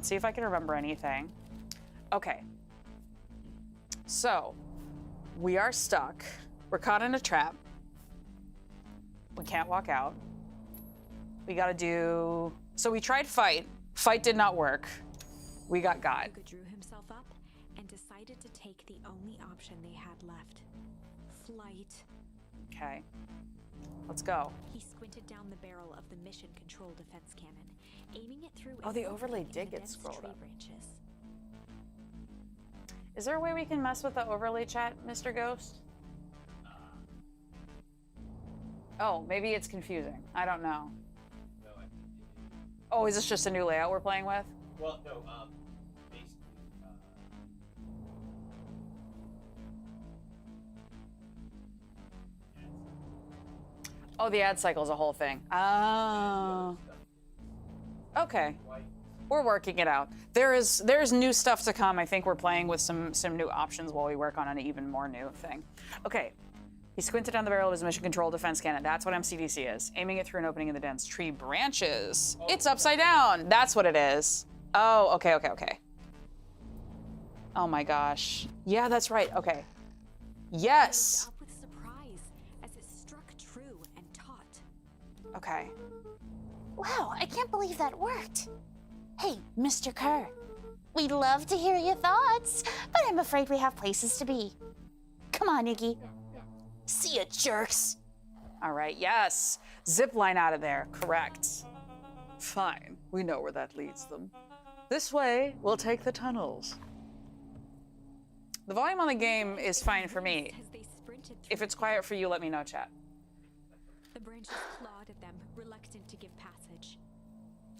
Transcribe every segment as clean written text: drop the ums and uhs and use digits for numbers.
Let's see if I can remember anything. Okay. So, we are stuck. We're caught in a trap. We can't walk out. We gotta do... So we tried fight. Fight did not work. We got. Luca drew himself up and decided to take the only option they had left. Flight. Okay. Let's go. He squinted down the barrel of the mission control defense cannon, aiming it through. Oh, the overlay in did the get dense scrolled tree up. branches. Is there a way we can mess with the overlay chat, Mr. Ghost? Oh, maybe it's confusing. I don't know. No, I think it is. Oh, is this just a new layout we're playing with? Well, no, basically, Oh, the ad cycle is a whole thing. Oh. Okay. We're working it out. There's new stuff to come. I think we're playing with some new options while we work on an even more new thing. Okay. He squinted down the barrel of his mission control defense cannon. That's what MCDC is. Aiming it through an opening in the dense tree branches. It's upside down. That's what it is. Oh, okay. Oh my gosh. Yeah, that's right. Okay. Yes. Up with surprise as it struck true and taut. Okay. Wow, I can't believe that worked. Hey, Mr. Kerr. We'd love to hear your thoughts, but I'm afraid we have places to be. Come on, Iggy. See ya, jerks. All right, yes. Zip line out of there, correct. Fine, we know where that leads them. This way, we'll take the tunnels. The volume on the game is fine for me. As they sprinted If it's quiet for you, let me know, chat. The branches clawed at them, reluctant to give passage.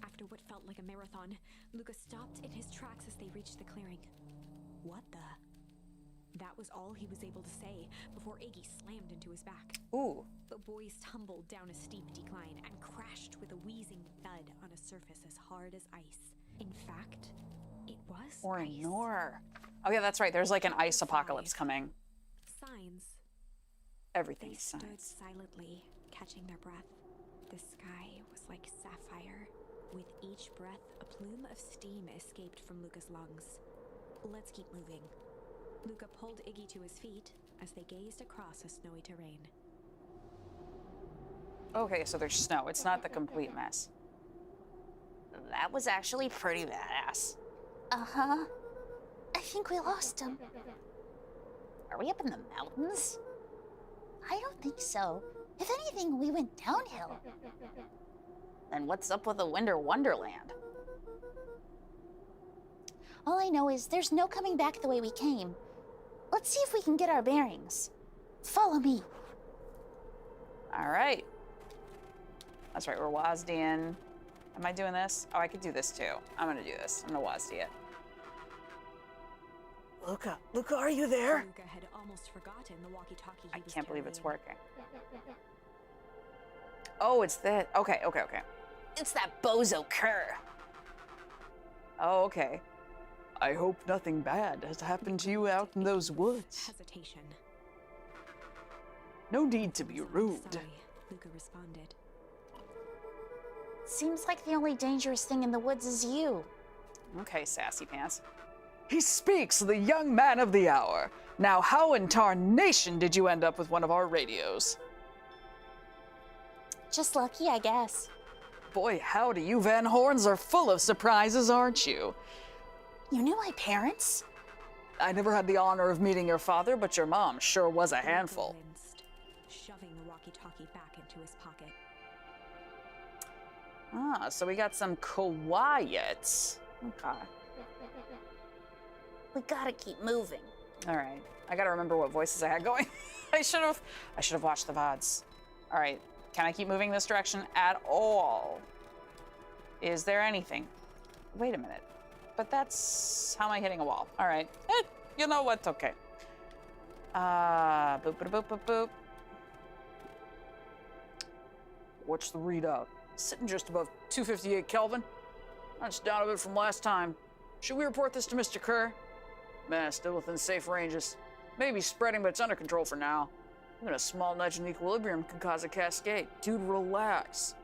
After what felt like a marathon, Luca stopped in his tracks as they reached the clearing. What the? That was all he was able to say before Iggy slammed into his back. Ooh. The boys tumbled down a steep decline and crashed with a wheezing thud on a surface as hard as ice. In fact, it was Or ice. ignore. Oh yeah, that's right. There's like an ice apocalypse coming. Signs. Everything's They stood signs. silently, catching their breath. The sky was like sapphire. With each breath, a plume of steam escaped from Luca's lungs. Let's keep moving. Luca pulled Iggy to his feet as they gazed across a snowy terrain. Okay, so there's snow. It's not the complete mess. That was actually pretty badass. Uh-huh. I think we lost him. Are we up in the mountains? I don't think so. If anything, we went downhill. Then what's up with the Winter Wonderland? All I know is there's no coming back the way we came. Let's see if we can get our bearings. Follow me. All right. That's right, we're WASDing. Am I doing this? Oh, I could do this too. I'm gonna do this. I'm gonna WASD it. Luca, are you there? Luca had almost forgotten the walkie-talkie I he was can't believe it's carrying. working. Oh, it's that. Okay. It's that bozo Kerr. Oh, okay. I hope nothing bad has happened to you out in those woods. Hesitation. No need to be Sorry, rude. Luca responded. Seems like the only dangerous thing in the woods is you. Okay, sassy pants. He speaks, the young man of the hour. Now, how in tarnation did you end up with one of our radios? Just lucky, I guess. Boy, howdy, you Van Horns are full of surprises, aren't you? You knew my parents? I never had the honor of meeting your father, but your mom sure was a Luca handful. winced, shoving the walkie-talkie back into his pocket. Ah, so we got some quiet. Okay. We gotta keep moving. All right. I gotta remember what voices I had going. I should have watched the VODs. All right. Can I keep moving this direction at all? Is there anything? Wait a minute. But that's how am I hitting a wall? All right. You know what? Okay. Boop, boop, boop, boop, boop. What's the readout? Sitting just above 258 Kelvin. That's down a bit from last time. Should we report this to Mr. Kerr? Man, still within safe ranges. Maybe spreading, but it's under control for now. Even a small nudge in equilibrium can cause a cascade. Dude, relax.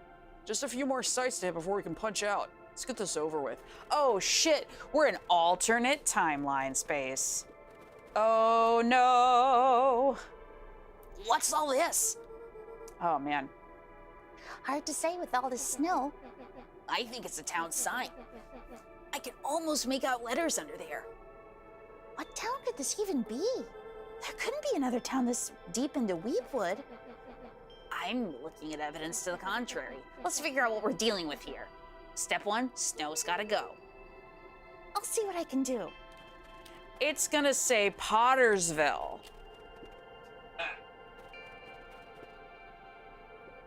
Just a few more sites to hit before we can punch out. Let's get this over with. Oh shit, we're in alternate timeline space. Oh no. What's all this? Oh man. Hard to say with all this snow. I think it's a town sign. I can almost make out letters under there. What town could this even be? There couldn't be another town this deep into Weepwood. I'm looking at evidence to the contrary. Let's figure out what we're dealing with here. Step 1, snow's gotta go. I'll see what I can do. It's gonna say Pottersville.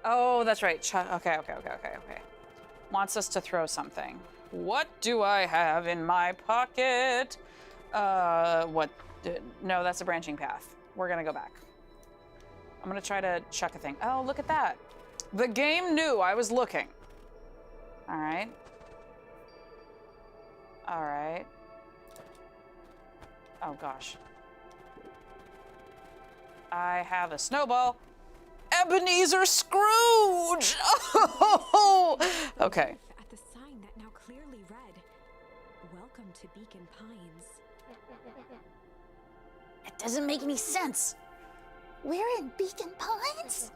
Oh, that's right. Okay. Wants us to throw something. What do I have in my pocket? What? No, that's a branching path. We're gonna go back. I'm gonna try to chuck a thing. Oh, look at that. The game knew I was looking. All right. All right. Oh gosh. I have a snowball. Ebenezer Scrooge! Oh! Okay. At the sign that now clearly read, "Welcome to Beacon Pines." It doesn't make any sense. We're in Beacon Pines?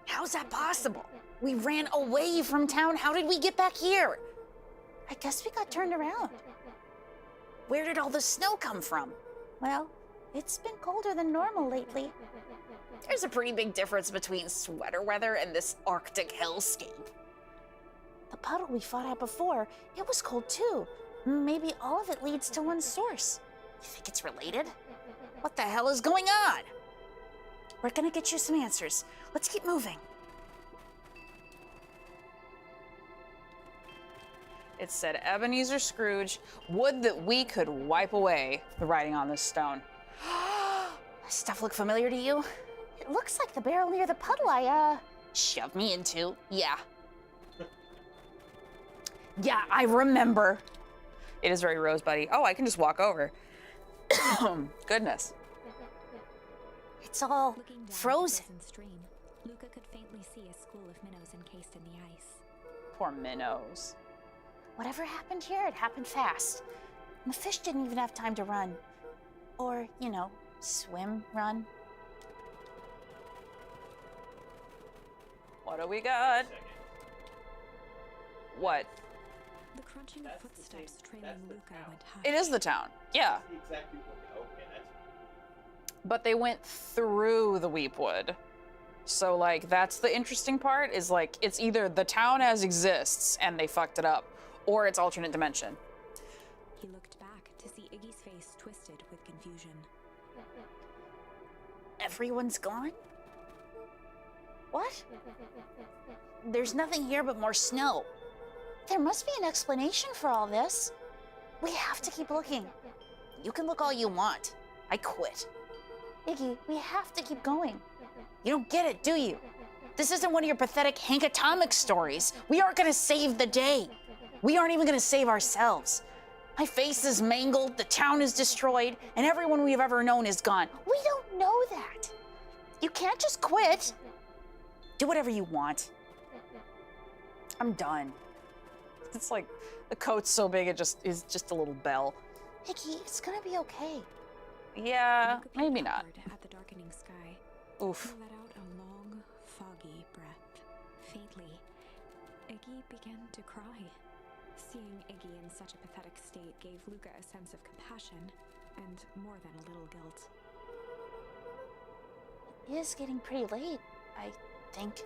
How's that possible? We ran away from town. How did we get back here? I guess we got turned around. Where did all the snow come from? Well, it's been colder than normal lately. There's a pretty big difference between sweater weather and this Arctic hellscape. The puddle we fought at before, it was cold too. Maybe all of it leads to one source. You think it's related? What the hell is going on? We're gonna get you some answers. Let's keep moving. It said Ebenezer Scrooge, would that we could wipe away the writing on this stone. Stuff look familiar to you? It looks like the barrel near the puddle I, shoved me into. Yeah. Yeah, I remember. It is very rosebuddy. Oh, I can just walk over. Goodness. It's all Looking down frozen. the frozen stream, Luca could faintly see a school of minnows encased in the ice. Poor minnows. Whatever happened here, it happened fast. And the fish didn't even have time to run. Or, swim, run. What do we got? What? The crunching That's the footsteps same- trailing that's the Luca town. went hush. It is the town. Yeah. That's the exact people. Okay, that's But they went through the Weepwood. So, like, that's the interesting part, is, like, it's either the town as exists and they fucked it up, or it's alternate dimension. He looked back to see Iggy's face twisted with confusion. Everyone's gone? What? There's nothing here but more snow. There must be an explanation for all this. We have to keep looking. You can look all you want. I quit. Iggy, we have to keep going. You don't get it, do you? This isn't one of your pathetic Hank Atomic stories. We aren't gonna save the day. We aren't even gonna save ourselves. My face is mangled, the town is destroyed, and everyone we've ever known is gone. We don't know that. You can't just quit. Do whatever you want. I'm done. It's like, the coat's so big it just is just a little bell. Iggy, it's gonna be okay. Yeah, Luca peered maybe not. upward at the darkening sky. Oof. He let out a long, foggy breath. Faintly, Iggy began to cry. Seeing Iggy in such a pathetic state gave Luca a sense of compassion and more than a little guilt. It is getting pretty late, I think.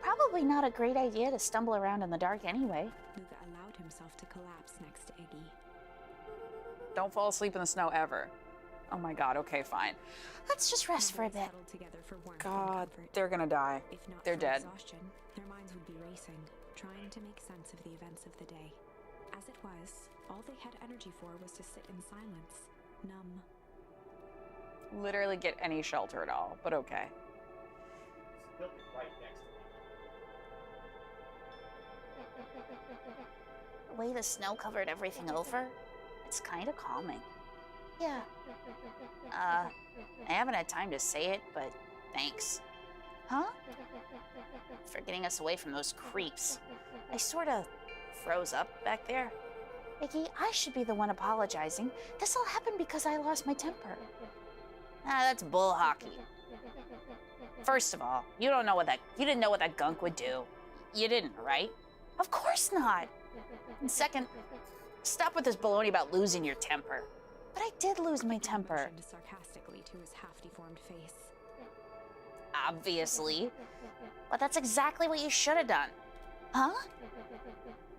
Probably not a great idea to stumble around in the dark anyway. Luca allowed himself to collapse next to Iggy. Don't fall asleep in the snow ever. Oh my god, okay, fine. Let's just rest for a bit. Huddled together for warmth God, and comfort. they're gonna die. If not they're for dead. exhaustion, their minds would be racing, trying to make sense of the events of the day. As it was, all they had energy for was to sit in silence, numb. Literally get any shelter at all, but okay. it's building right next to me. The way the snow covered everything over, it's kind of calming. Yeah. I haven't had time to say it, but thanks. Huh? For getting us away from those creeps. I sort of froze up back there. Iggy, I should be the one apologizing. This all happened because I lost my temper. Ah, that's bull hockey. First of all, you didn't know what that gunk would do. You didn't, right? Of course not. And second, stop with this baloney about losing your temper. But I did lose my temper. Motioned sarcastically to his half-deformed face. Obviously. But that's exactly what you should have done. Huh?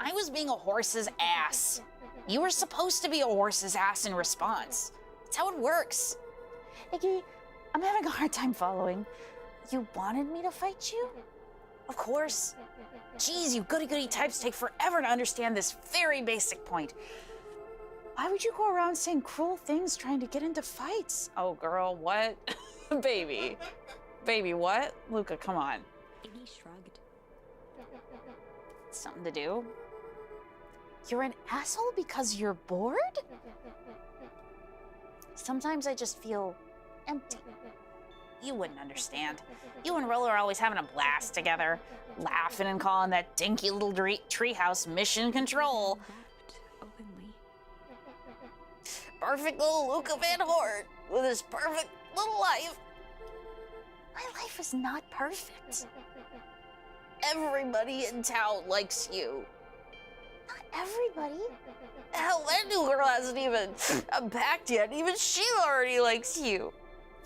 I was being a horse's ass. You were supposed to be a horse's ass in response. That's how it works. Iggy, I'm having a hard time following. You wanted me to fight you? Of course. Geez, you goody-goody types take forever to understand this very basic point. Why would you go around saying cruel things trying to get into fights? Oh, girl, what? Baby. Baby, what? Luca, come on. Iggy shrugged. Something to do? You're an asshole because you're bored? Sometimes I just feel empty. You wouldn't understand. You and Roller are always having a blast together, laughing and calling that dinky little treehouse mission control. Wept openly. Perfect little Luca Van Hort with his perfect little life. My life is not perfect. Everybody in town likes you. Not everybody. Hell, that new girl hasn't even unpacked yet. Even she already likes you.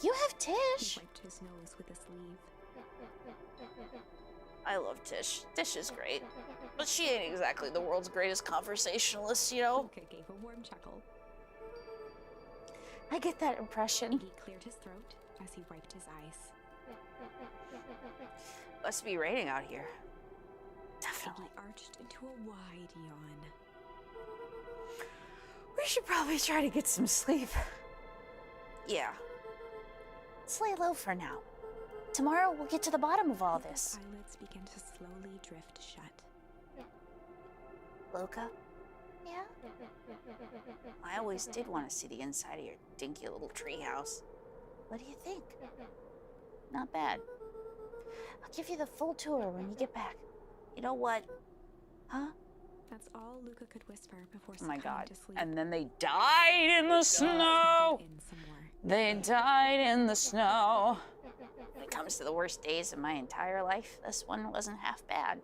You have He Tish. wiped his nose with a sleeve. I love Tish. Tish is great. But she ain't exactly the world's greatest conversationalist, you know? Luca gave a warm chuckle. I get that impression. Iggy cleared his throat as he wiped his eyes. Must be raining out here. Definitely. Iggy arched into a wide yawn. We should probably try to get some sleep. Yeah. Let's lay low for now. Tomorrow we'll get to the bottom of all Luca's this. eyelids began to slowly drift shut. Luca? Yeah? I always did want to see the inside of your dinky little treehouse. What do you think? Not bad. I'll give you the full tour when you get back. You know what? Huh? That's all Luca could whisper before Oh my succumbing god. to sleep. And then they died in the snow. In some more. They died in the snow. When it comes to the worst days of my entire life, this one wasn't half bad.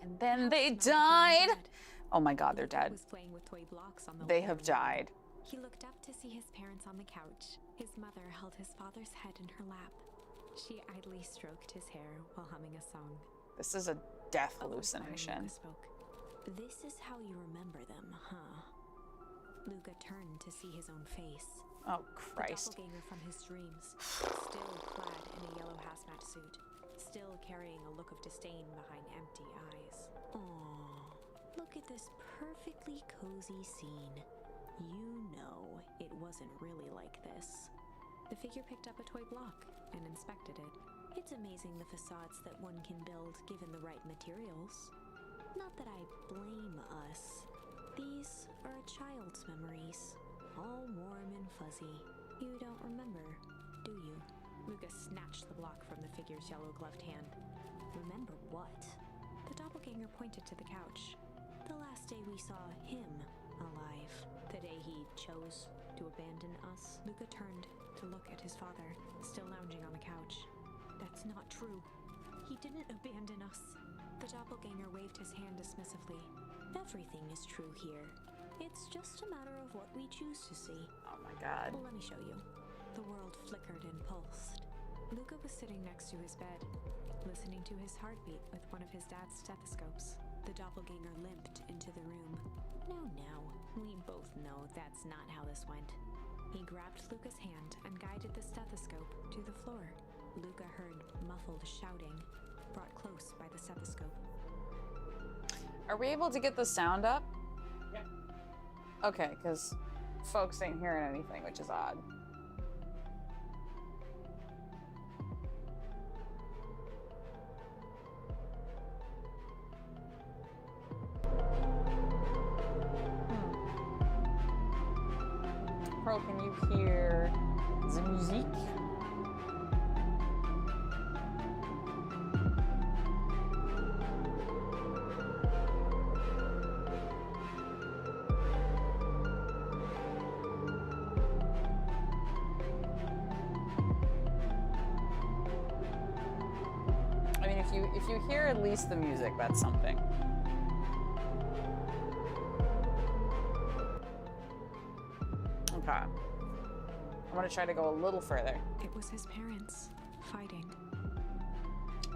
And then they Perhaps not died. dead. Oh my god, they're Luca dead. was playing with toy blocks on the They living have room. died. He looked up to see his parents on the couch. His mother held his father's head in her lap. She idly stroked his hair while humming a song. This is a death A voice behind hallucination. Luca spoke. This is how you remember them, huh? Luca turned to see his own face. Oh, The Christ. doppelganger from his dreams, still clad in a yellow hazmat suit, still carrying a look of disdain behind empty eyes. Aww, look at this perfectly cozy scene. You know it wasn't really like this. The figure picked up a toy block and inspected it. It's amazing the facades that one can build given the right materials. Not that I blame us. These are a child's memories, all warm and fuzzy. You don't remember, do you? Luca snatched the block from the figure's yellow-gloved hand. Remember what? The doppelganger pointed to the couch. The last day we saw him alive. The day he chose to abandon us. Luca turned to look at his father, still lounging on the couch. That's not true. He didn't abandon us. The doppelganger waved his hand dismissively. Everything is true here. It's just a matter of what we choose to see. Oh my god. Let me show you. The world flickered and pulsed. Luca was sitting next to his bed, listening to his heartbeat with one of his dad's stethoscopes. The doppelganger limped into the room. No, we both know that's not how this went. He grabbed Luca's hand and guided the stethoscope to the floor. Luca heard muffled shouting, brought close by the stethoscope. Are we able to get the sound up? Yeah. Okay, because folks ain't hearing anything, which is odd. Pearl, can you hear the music? if you hear at least the music, that's something. Okay. I'm gonna try to go a little further. It was his parents fighting.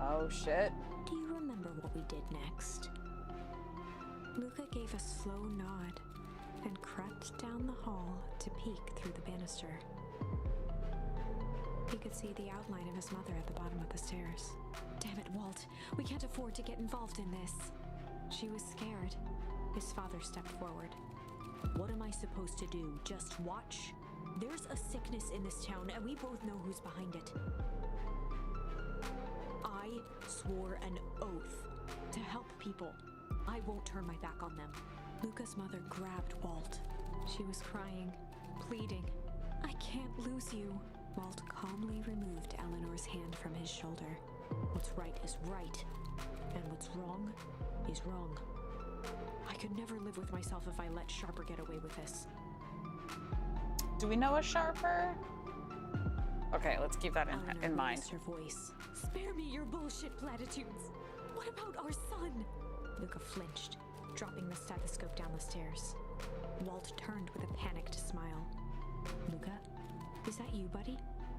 Oh shit. Do you remember what we did next? Luca gave a slow nod and crept down the hall to peek through the banister. He could see the outline of his mother at the bottom of the stairs. Damn it, Walt. We can't afford to get involved in this. She was scared. His father stepped forward. What am I supposed to do? Just watch? There's a sickness in this town, and we both know who's behind it. I swore an oath to help people. I won't turn my back on them. Luca's mother grabbed Walt. She was crying, pleading. I can't lose you. Walt calmly removed Eleanor's hand from his shoulder. What's right is right, and what's wrong is wrong. I could never live with myself if I let Sharper get away with this. Do we know a Sharper? Okay, let's keep that Eleanor in mind. raised her voice. Spare me your bullshit platitudes. What about our son? Luca flinched, dropping the stethoscope down the stairs. Walt turned with a panicked smile. Luca, is that you, buddy?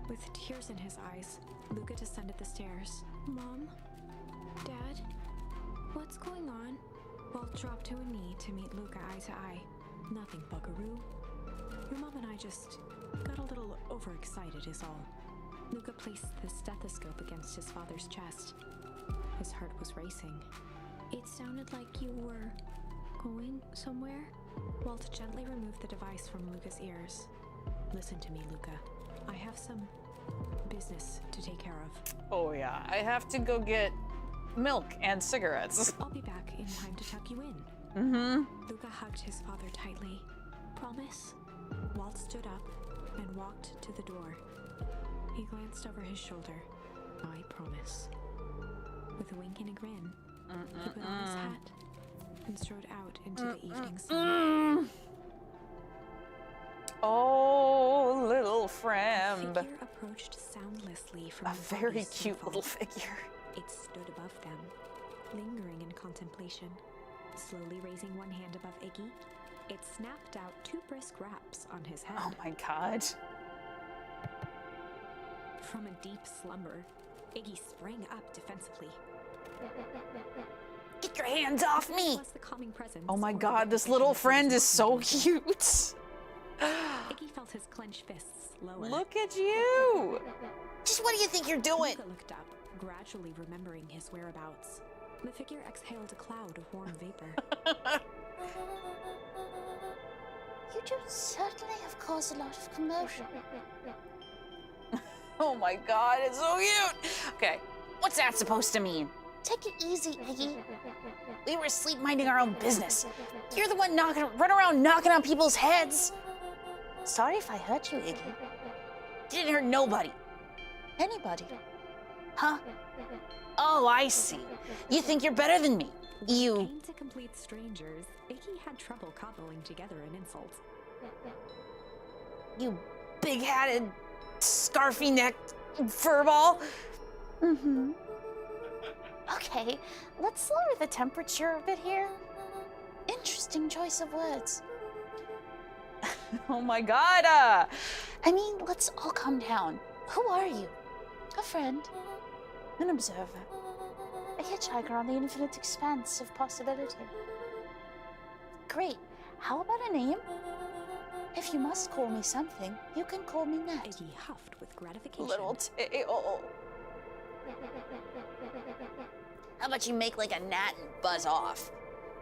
With tears in his eyes, Luca descended the stairs. Mom? Dad? What's going on? Walt dropped to a knee to meet Luca eye to eye. Nothing, buckaroo. Your mom and I just got a little overexcited is all. Luca placed the stethoscope against his father's chest. His heart was racing. It sounded like you were going somewhere. Walt gently removed the device from Luca's ears. Listen to me, Luca. I have some business to take care of. Oh yeah, I have to go get milk and cigarettes. I'll be back in time to tuck you in. Mm-hmm. Luca hugged his father tightly. Promise? Walt stood up and walked to the door. He glanced over his shoulder. I promise. With a wink and a grin, he put on his hat and strode out into the evening sun. Oh, little A friend. figure approached soundlessly from A the very foggy cute snowfall. little figure. It stood above them, lingering in contemplation. Slowly raising one hand above Iggy, it snapped out 2 brisk raps on his head. Oh my god. From a deep slumber, Iggy sprang up defensively. Get your hands off me! Was the calming presence Oh my or the god, this recognition little that he friend was is so walking cute. Iggy felt his clenched fists lower. Look at you. Just what do you think you're doing? Luca looked up, gradually remembering his whereabouts. The figure exhaled a cloud of warm vapor. You two certainly have caused a lot of commotion. Oh my god, it's so cute. Okay, What's that supposed to mean? Take it easy, Iggy. We were asleep minding our own business. You're the one running around knocking on people's heads. Sorry if I hurt you, Iggy. Didn't hurt nobody. Anybody. Huh? Oh, I see. You think you're better than me. When it You... came to complete strangers, Iggy had trouble cobbling together an insult. You big-hatted, scarfy-necked furball. Mm-hmm. Okay, let's lower the temperature a bit here. Interesting choice of words. oh my god. I mean, let's all calm down. Who are you? A friend. An observer. A hitchhiker on the infinite expanse of possibility. Great. How about a name? If you must call me something, you can call me Nat. Iggy huffed with gratification. Little tail. How about you make like a gnat and buzz off?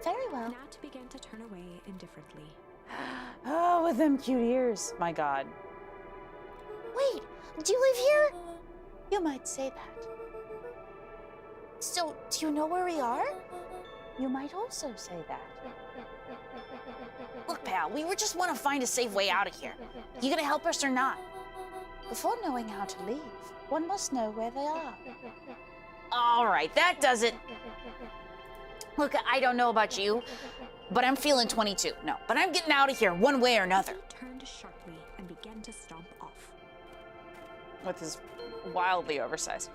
Very well. Nat began to turn away indifferently. Oh, with them cute ears. My god. Wait, do you live here? You might say that. So, do you know where we are? You might also say that. Look, pal, we were just want to find a safe way out of here. You gonna help us or not? Before knowing how to leave, one must know where they are. All right, that does it. Look, I don't know about you, but I'm feeling 22. No, but I'm getting out of here one way or another. Iggy turned sharply and began to stomp off. With his wildly oversized.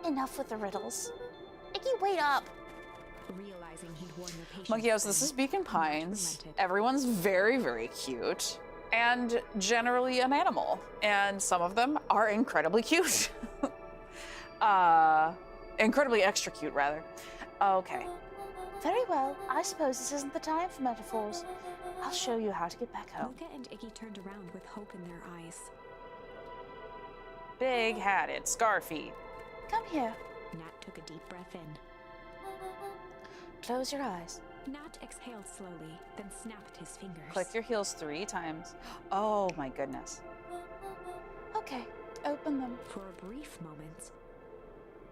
Enough with the riddles. Iggy, wait up. Realizing he'd worn the patient's Monkey House, this thin, is Beacon Nat Pines. relented. Everyone's very, very cute. And generally an animal. And some of them are incredibly cute. Incredibly extra cute, rather. Okay. Very well. I suppose this isn't the time for metaphors. I'll show you how to get back home. Luca and Iggy turned around with hope in their eyes. Big-hatted Scarfy. Come here. Nat took a deep breath in. Close your eyes. Nat exhaled slowly, then snapped his fingers. Click your heels 3 times. Oh my goodness. Okay, open them. For a brief moment,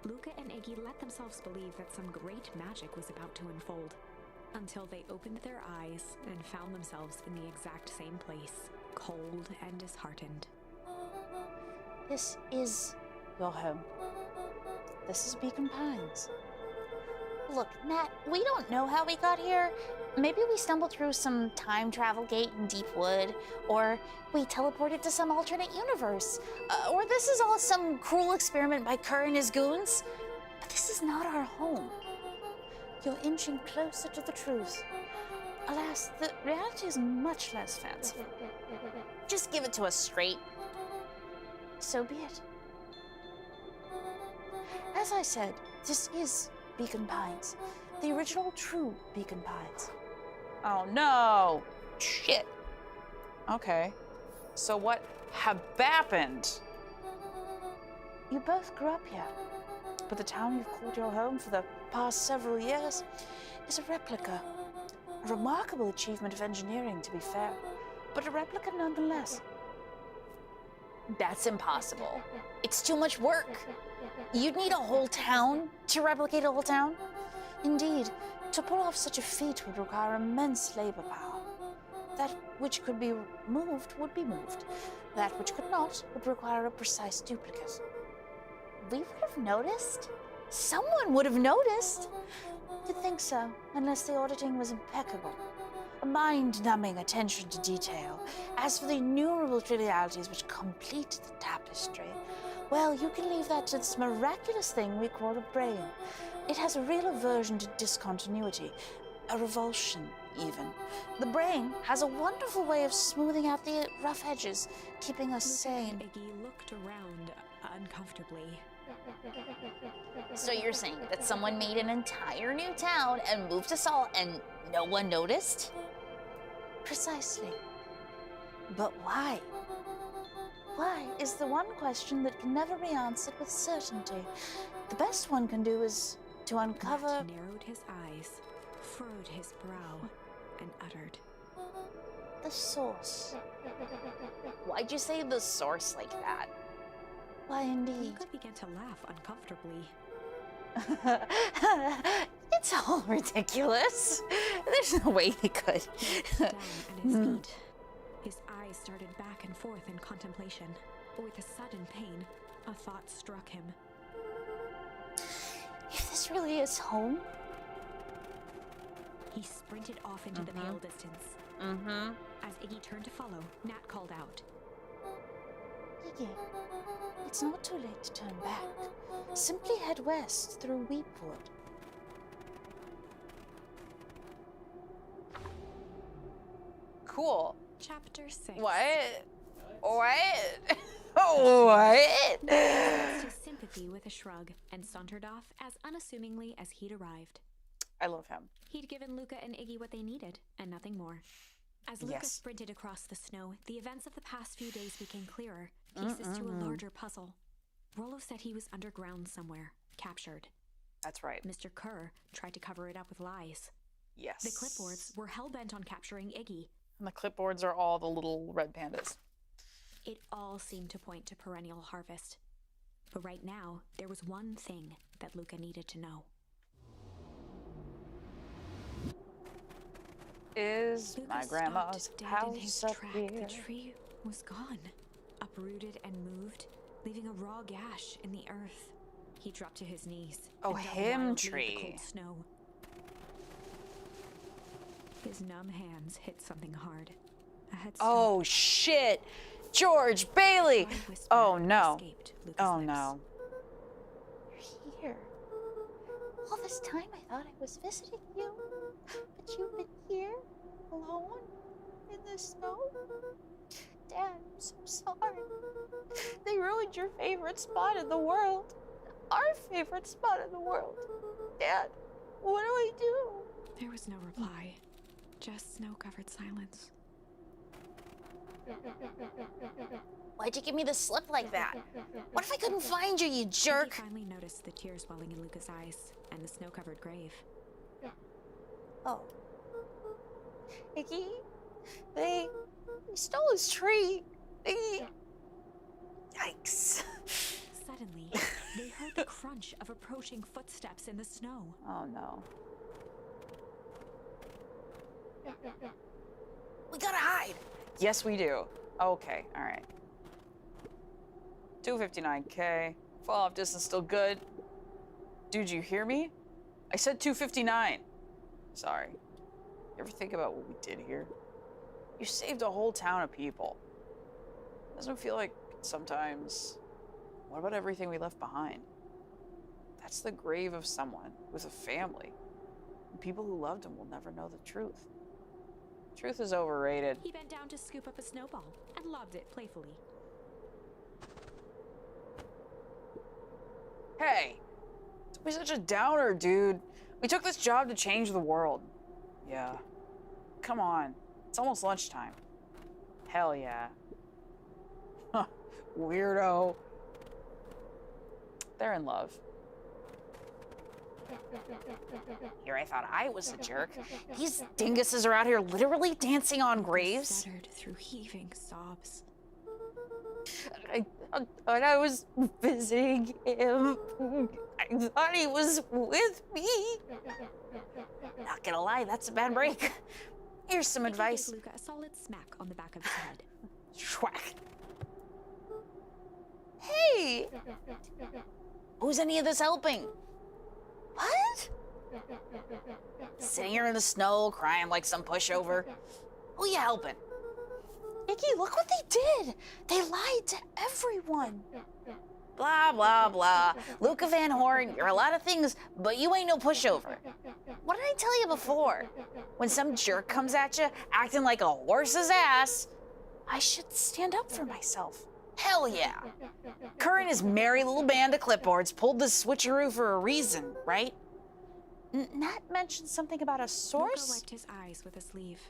Luca and Iggy let themselves believe that some great magic was about to unfold, until they opened their eyes and found themselves in the exact same place, cold and disheartened. This is your home. This is Beacon Pines. Look, Nat, we don't know how we got here. Maybe we stumbled through some time travel gate in Deepwood, or we teleported to some alternate universe, or this is all some cruel experiment by Kerr and his goons. But this is not our home. You're inching closer to the truth. Alas, the reality is much less fanciful. Just give it to us straight. So be it. As I said, this is Beacon Pines. The original true Beacon Pines. Oh no! Shit. Okay. So what happened? You both grew up here, but the town you've called your home for the past several years is a replica. A remarkable achievement of engineering, to be fair, but a replica nonetheless. That's impossible. It's too much work. You'd need a whole town to replicate a whole town. Indeed, to pull off such a feat would require immense labor power. That which could be moved would be moved. That which could not would require a precise duplicate. We would have noticed? Someone would have noticed! You'd think so, unless the auditing was impeccable. A mind-numbing attention to detail. As for the innumerable trivialities which complete the tapestry, well, you can leave that to this miraculous thing we call a brain. It has a real aversion to discontinuity, a revulsion, even. The brain has a wonderful way of smoothing out the rough edges, keeping us sane. Iggy looked around uncomfortably. So you're saying that someone made an entire new town and moved us all and no one noticed? Precisely. But why? Why is the one question that can never be answered with certainty. The best one can do is to uncover... Nat narrowed his eyes, furrowed his brow, and uttered, the source. Why'd you say the source like that? Why, indeed. Luca began to laugh uncomfortably. It's all ridiculous. There's no way he could. He looked down at his feet. His eyes started back and forth in contemplation. With a sudden pain, a thought struck him. If this really is home, He sprinted off into the pale distance. As Iggy turned to follow, Nat called out. Iggy, it's not too late to turn back. Simply head west through Weepwood. Cool. Chapter 6. What? What? What? Expressed his sympathy with a shrug and sauntered off as unassumingly as he'd arrived. I love him. He'd given Luca and Iggy what they needed, and nothing more. As Luca Yes. sprinted across the snow, the events of the past few days became clearer, pieces to a larger puzzle. Rollo said he was underground somewhere, captured. That's right. Mr. Kerr tried to cover it up with lies. Yes. The clipboards were hell-bent on capturing Iggy. And the clipboards are all the little red pandas. It all seemed to point to perennial harvest. But right now, there was one thing that Luca needed to know. Is Luca my stopped grandma's dead in his house up track. here? The tree was gone, uprooted and moved, leaving a raw gash in the earth. He dropped to his knees. Oh, and dug him wildly at tree. The cold snow. His numb hands hit something hard. A headstone. Oh shit! George Bailey! Dry whisper Oh no. escaped Luca's Oh lips. no. You're here. All this time I thought I was visiting you, but you've been here, alone, in the snow? Dad, I'm so sorry. They ruined your favorite spot in the world. Our favorite spot in the world. Dad, what do I do? There was no reply, just snow-covered silence. Why'd you give me the slip like that? What if I couldn't find you, you Iggy jerk? finally noticed the tears welling in Luca's eyes and the snow-covered grave. Oh. Iggy, they stole his tree. Yikes. Suddenly, they heard the crunch of approaching footsteps in the snow. Oh no. We gotta hide. Yes, we do. Okay, all right. 259K. Fall off distance still good. Dude, you hear me? I said 259. Sorry. You ever think about what we did here? You saved a whole town of people. Doesn't it feel like sometimes, what about everything we left behind? That's the grave of someone with a family. And people who loved him will never know the truth. Truth is overrated. He bent down to scoop up a snowball and lobbed it playfully. Hey, don't be such a downer, dude. We took this job to change the world. Yeah. Come on. It's almost lunchtime. Hell yeah. Huh. Weirdo. They're in love. Here I thought I was a jerk. These dinguses are out here literally dancing on graves. Stuttered through heaving sobs. I thought I was visiting him. I thought he was with me. Not gonna lie, that's a bad break. Here's some Iggy advice. gave Luca a solid smack on the back of his head. Schwack. Hey! Who's any of this helping? What? Sitting here in the snow, crying like some pushover. Who you helping? Iggy, look what they did! They lied to everyone. Blah, blah, blah. Luca Van Horn, you're a lot of things, but you ain't no pushover. What did I tell you before? When some jerk comes at you, acting like a horse's ass, I should stand up for myself. Hell yeah. Kerr and his merry little band of clipboards pulled the switcheroo for a reason, right? Nat mentioned something about a Luca source? wiped his eyes with a sleeve.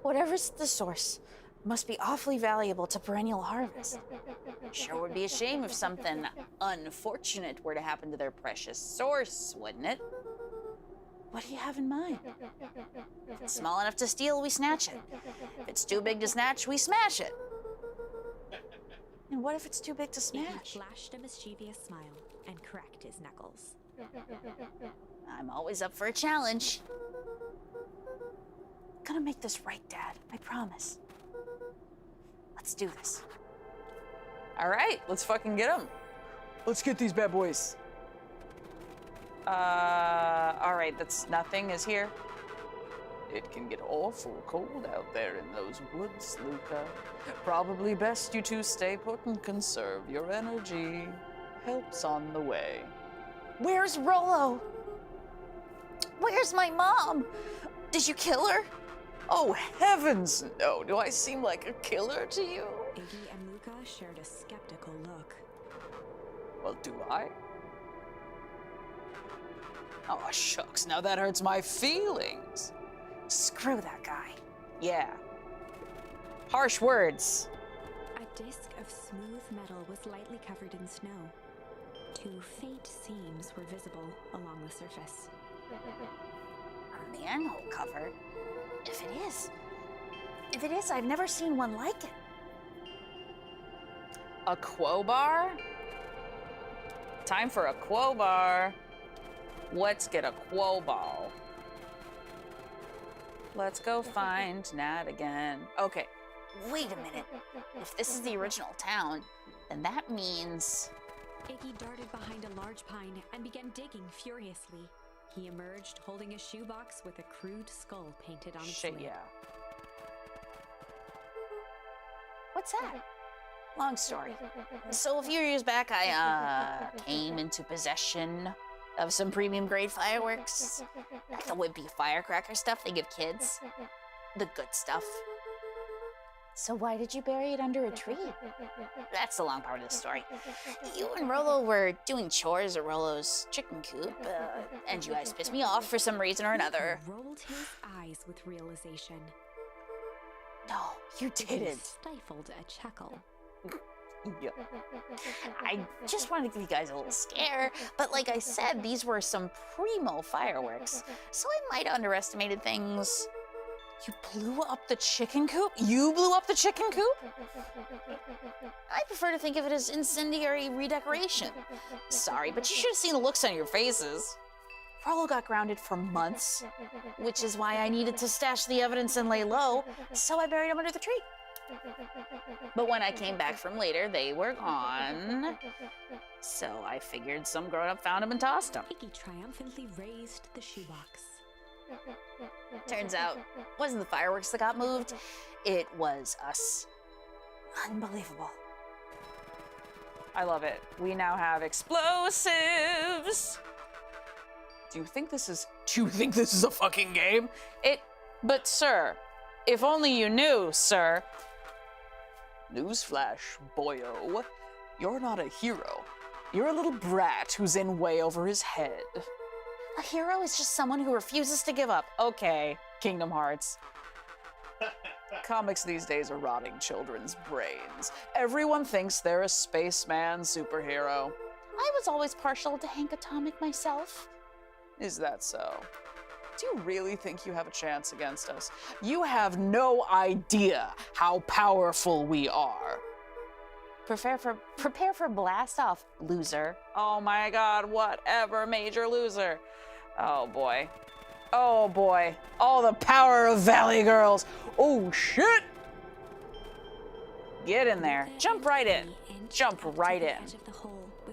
Whatever's the source must be awfully valuable to Perennial Harvest. Sure would be a shame if something unfortunate were to happen to their precious source, wouldn't it? What do you have in mind? If it's small enough to steal, we snatch it. If it's too big to snatch, we smash it. And what if it's too big to Iggy smash? flashed a mischievous smile and cracked his knuckles. I'm always up for a challenge. Gonna make this right, Dad. I promise. Let's do this. All right, let's fucking get them. Let's get these bad boys. All right, that's nothing is here. It can get awful cold out there in those woods, Luca. Probably best you two stay put and conserve your energy. Help's on the way. Where's Rollo? Where's my mom? Did you kill her? Oh, heavens no. Do I seem like a killer to you? Iggy and Luca shared a skeptical look. Well, do I? Oh, shucks, now that hurts my feelings. Screw that guy. Yeah. Harsh words. A disc of smooth metal was lightly covered in snow. Two faint seams were visible along the surface. A manhole cover? If it is, I've never seen one like it. A quo bar? Time for a quo bar. Let's get a quo ball. Let's go find Nat again. Okay. Wait a minute. If this is the original town, then that means... Iggy darted behind a large pine and began digging furiously. He emerged holding a shoebox with a crude skull painted on its Shit, lid. yeah. What's that? Long story. So a few years back, I came into possession of some premium grade fireworks. Like the wimpy firecracker stuff they give kids. The good stuff. So why did you bury it under a tree? That's the long part of the story. You and Rolo were doing chores at Rolo's chicken coop, and you guys pissed me off for some reason or another. Rolled his eyes with realization. No, you He didn't. stifled a chuckle. Yeah. I just wanted to give you guys a little scare, but like I said, these were some primo fireworks, so I might have underestimated things. You blew up the chicken coop? You blew up the chicken coop? I prefer to think of it as incendiary redecoration. Sorry, but you should have seen the looks on your faces. Rolo got grounded for months. Which is why I needed to stash the evidence and lay low, so I buried them under the tree. But when I came back from later, they were gone. So I figured some grown-up found them and tossed them. Iggy triumphantly raised the shoebox. Turns out, it wasn't the fireworks that got moved, it was us. Unbelievable. I love it. We now have explosives. Do you think this is a fucking game? But sir, if only you knew, sir. Newsflash, boyo. You're not a hero. You're a little brat who's in way over his head. A hero is just someone who refuses to give up. Okay, Kingdom Hearts. Comics these days are rotting children's brains. Everyone thinks they're a spaceman superhero. I was always partial to Hank Atomic myself. Is that so? Do you really think you have a chance against us? You have no idea how powerful we are. Prepare for blast off, loser. Oh my god, whatever, major loser. Oh boy. Oh boy. All the power of Valley Girls. Oh shit! Get in there. Jump right in. Jump right in.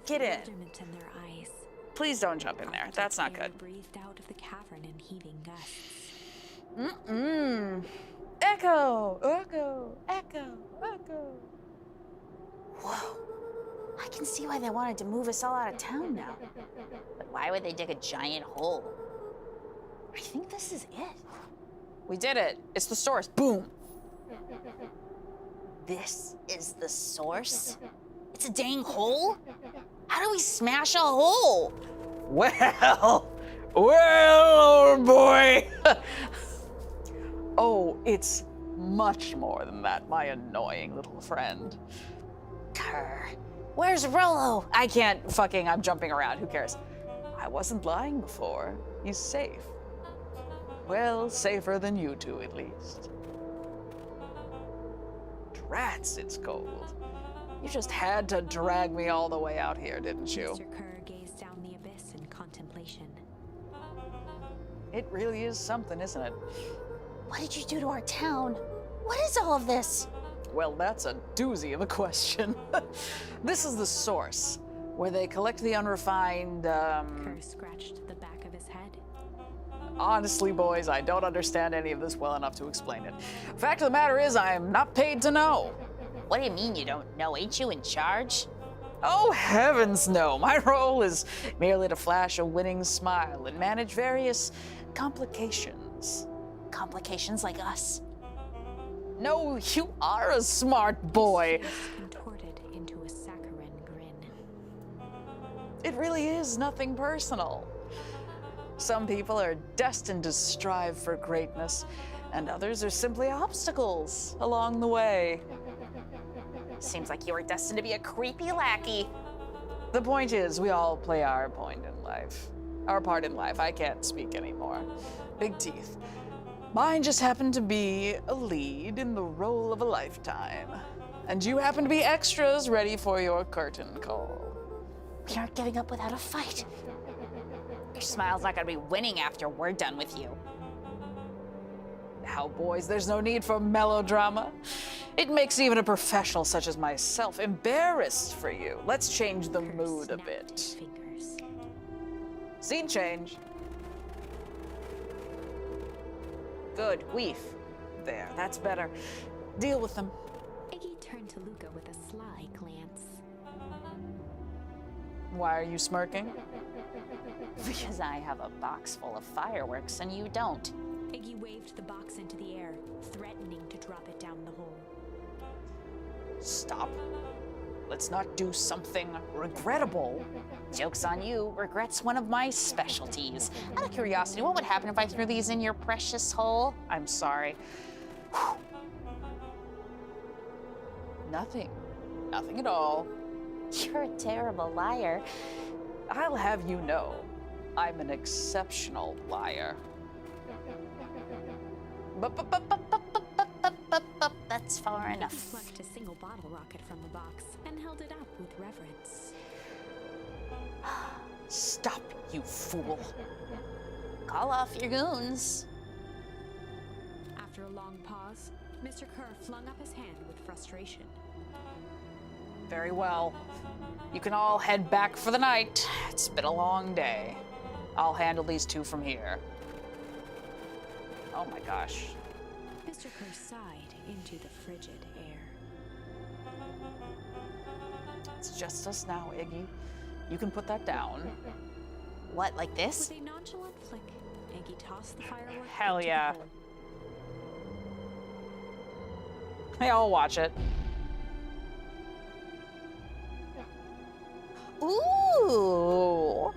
Get in. Please don't jump in there. That's not good. Breathed out of the cavern in heaving gusts. Echo! Echo! Echo! Echo! Whoa. I can see why they wanted to move us all out of town now. But why would they dig a giant hole? I think this is it. We did it. It's the source. Boom. This is the source? It's a dang hole? How do we smash a hole? Well, old boy. Oh, it's much more than that, my annoying little friend. Grr. Where's Rolo? I'm jumping around, who cares? I wasn't lying before. He's safe. Well, safer than you two, at least. Drats, it's cold. You just had to drag me all the way out here, didn't you? Mr. Kerr gazed down the abyss in contemplation. It really is something, isn't it? What did you do to our town? What is all of this? Well, that's a doozy of a question. This is the source, where they collect the unrefined, Kerr scratched the back of his head. Honestly, boys, I don't understand any of this well enough to explain it. Fact of the matter is, I am not paid to know. What do you mean you don't know? Ain't you in charge? Oh, heavens no. My role is merely to flash a winning smile and manage various complications. Complications like us? No, you are a smart boy. His face contorted into a saccharine grin. It really is nothing personal. Some people are destined to strive for greatness, and others are simply obstacles along the way. Seems like you were destined to be a creepy lackey. The point is, we all play our part in life. I can't speak anymore. Big teeth. Mine just happened to be a lead in the role of a lifetime. And you happen to be extras ready for your curtain call. We aren't giving up without a fight. Your smile's not gonna be winning after we're done with you. Now, boys, there's no need for melodrama. It makes even a professional such as myself embarrassed for you. Let's change the Kerr mood a snapped bit. his fingers. Scene change. Good, Weef. There, that's better. Deal with them. Iggy turned to Luca with a sly glance. Why are you smirking? Because I have a box full of fireworks and you don't. Iggy waved the box into the air, threatening to drop it down the hole. Stop. Let's not do something regrettable. Joke's on you. Regret's one of my specialties. Out of curiosity, what would happen if I threw these in your precious hole? I'm sorry. Nothing. Nothing at all. You're a terrible liar. I'll have you know, I'm an exceptional liar. That's far Iggy enough. plucked a single bottle rocket from the box and held it up with reverence. Stop, you fool. Call off your goons. After a long pause, Mr. Kerr flung up his hand with frustration. Very well. You can all head back for the night. It's been a long day. I'll handle these two from here. Oh my gosh. Mr. Kerr sighed into the frigid air. It's just us now, Iggy. You can put that down. What, like this? With a nonchalant flick, Iggy tossed the firework Hell into yeah. the hole. Hey, I'll watch it. Ooh.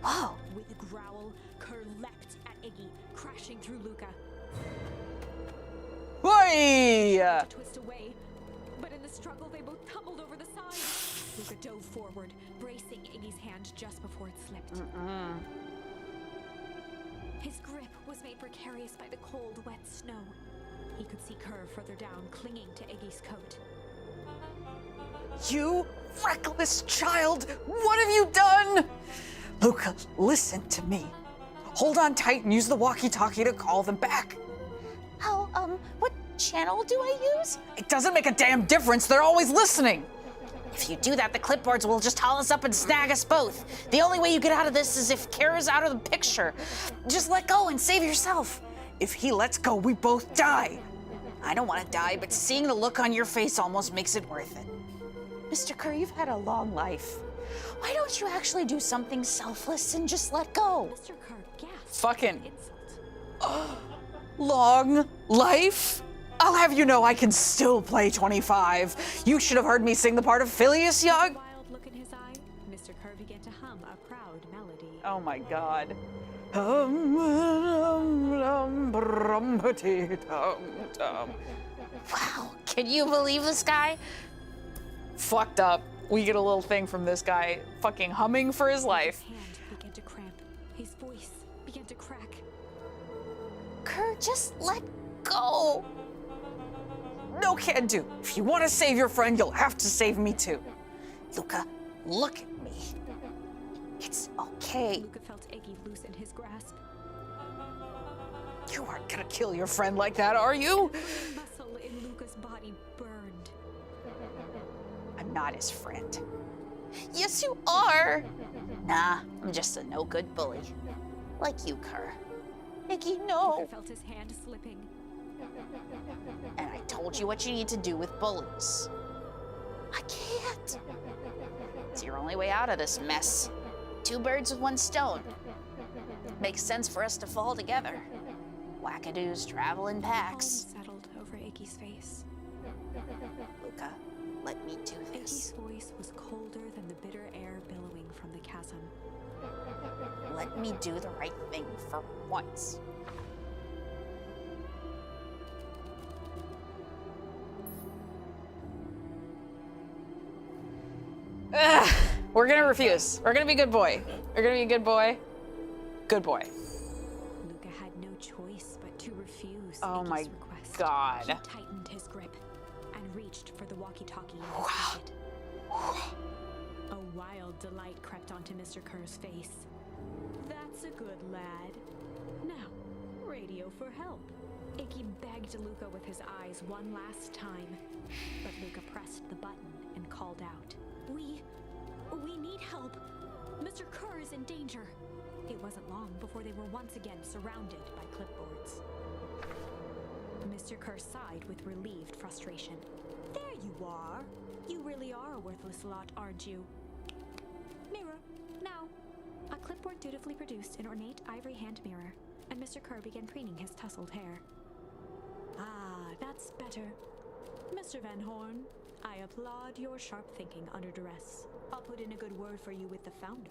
Whoa. With a growl, Kerr leapt at Iggy, crashing through Luca. Whey! To twist away, but in the struggle they both tumbled over the side. Luca dove forward, bracing Iggy's hand just before it slipped. His grip was made precarious by the cold, wet snow. He could see Kerr further down, clinging to Iggy's coat. You reckless child! What have you done? Luca, listen to me. Hold on tight and use the walkie-talkie to call them back. How, what channel do I use? It doesn't make a damn difference. They're always listening. If you do that, the clipboards will just haul us up and snag us both. The only way you get out of this is if Kara's out of the picture. Just let go and save yourself. If he lets go, we both die. I don't want to die, but seeing the look on your face almost makes it worth it. Mr. Kerr, you've had a long life. Why don't you actually do something selfless and just let go? Mr. Kerr gasped. Fucking Insult. long life? I'll have you know I can still play 25. You should have heard me sing the part of Phileas With a Young. wild look in his eye, Mr. Kerr began to hum a proud melody. Oh my god. Wow, can you believe this guy? Fucked up. We get a little thing from this guy fucking humming for his life. His hand began to cramp. His voice began to crack. Kerr, just let go. No can do. If you want to save your friend, you'll have to save me too. Luca, look at me. It's okay. Luca felt Iggy loosen his grasp. You aren't gonna kill your friend like that, are you? Every muscle in Luca's body burned. I'm not his friend. Yes, you are. Nah, I'm just a no-good bully. Like you, Kerr. Iggy, Luca no. felt his hand slipping. And I told you what you need to do with bullies. I can't. It's your only way out of this mess. 2 birds with 1 stone. Makes sense for us to fall together. Wackadoos travel in packs. Calm settled over Iggy's face. Luca, let me do Iggy's this. voice was colder than the bitter air billowing from the chasm. Let me do the right thing for once. Ugh, we're gonna refuse. We're gonna be good boy. We're gonna be a good boy. Good boy. Luca had no choice but to refuse Oh Iggy's my request. God. He tightened his grip and reached for the walkie-talkie in his Wow. pocket. A wild delight crept onto Mr. Kerr's face. That's a good lad. Now, radio for help. Iggy begged Luca with his eyes one last time, but Luca pressed the button and called out. We need help. Mr. Kerr is in danger. It wasn't long before they were once again surrounded by clipboards. Mr. Kerr sighed with relieved frustration. There you are. You really are a worthless lot, aren't you? Mirror, now. A clipboard dutifully produced an ornate ivory hand mirror, and Mr. Kerr began preening his tousled hair. Ah, that's better. Mr. Van Horn, I applaud your sharp thinking under duress. I'll put in a good word for you with the founder.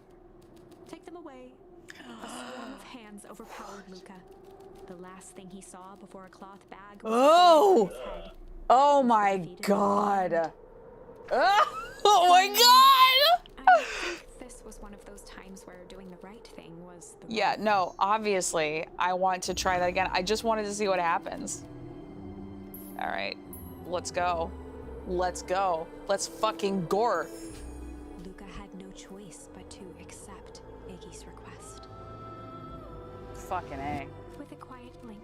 Take them away. A swarm of hands overpowered Luca. The last thing he saw before a cloth bag was Oh! his head. Oh my god. Oh my god! I think this was one of those times where doing the right thing was the Yeah, right no, obviously, I want to try that again. I just wanted to see what happens. All right, let's go. Let's go. Let's fucking gore. Luca had no choice but to accept Iggy's request. Fucking A. With a quiet blink,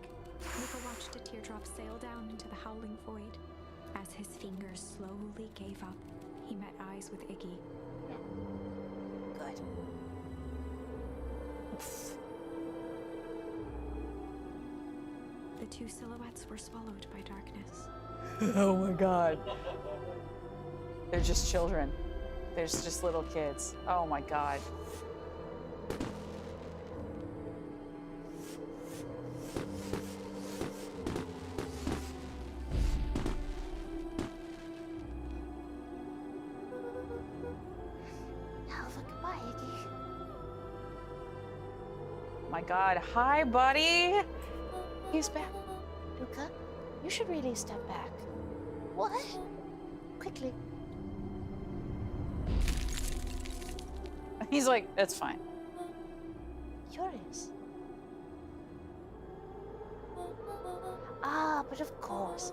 Luca watched a teardrop sail down into the howling void. As his fingers slowly gave up, he met eyes with Iggy. Good. The two silhouettes were swallowed by darkness. Oh my god. They're just children. They're just little kids. Oh my god. Alpha, goodbye, Iggy. My god. Hi, buddy. He's back. Luca, you should really step back. What? Quickly. He's like, that's fine. Curious. Ah, but of course.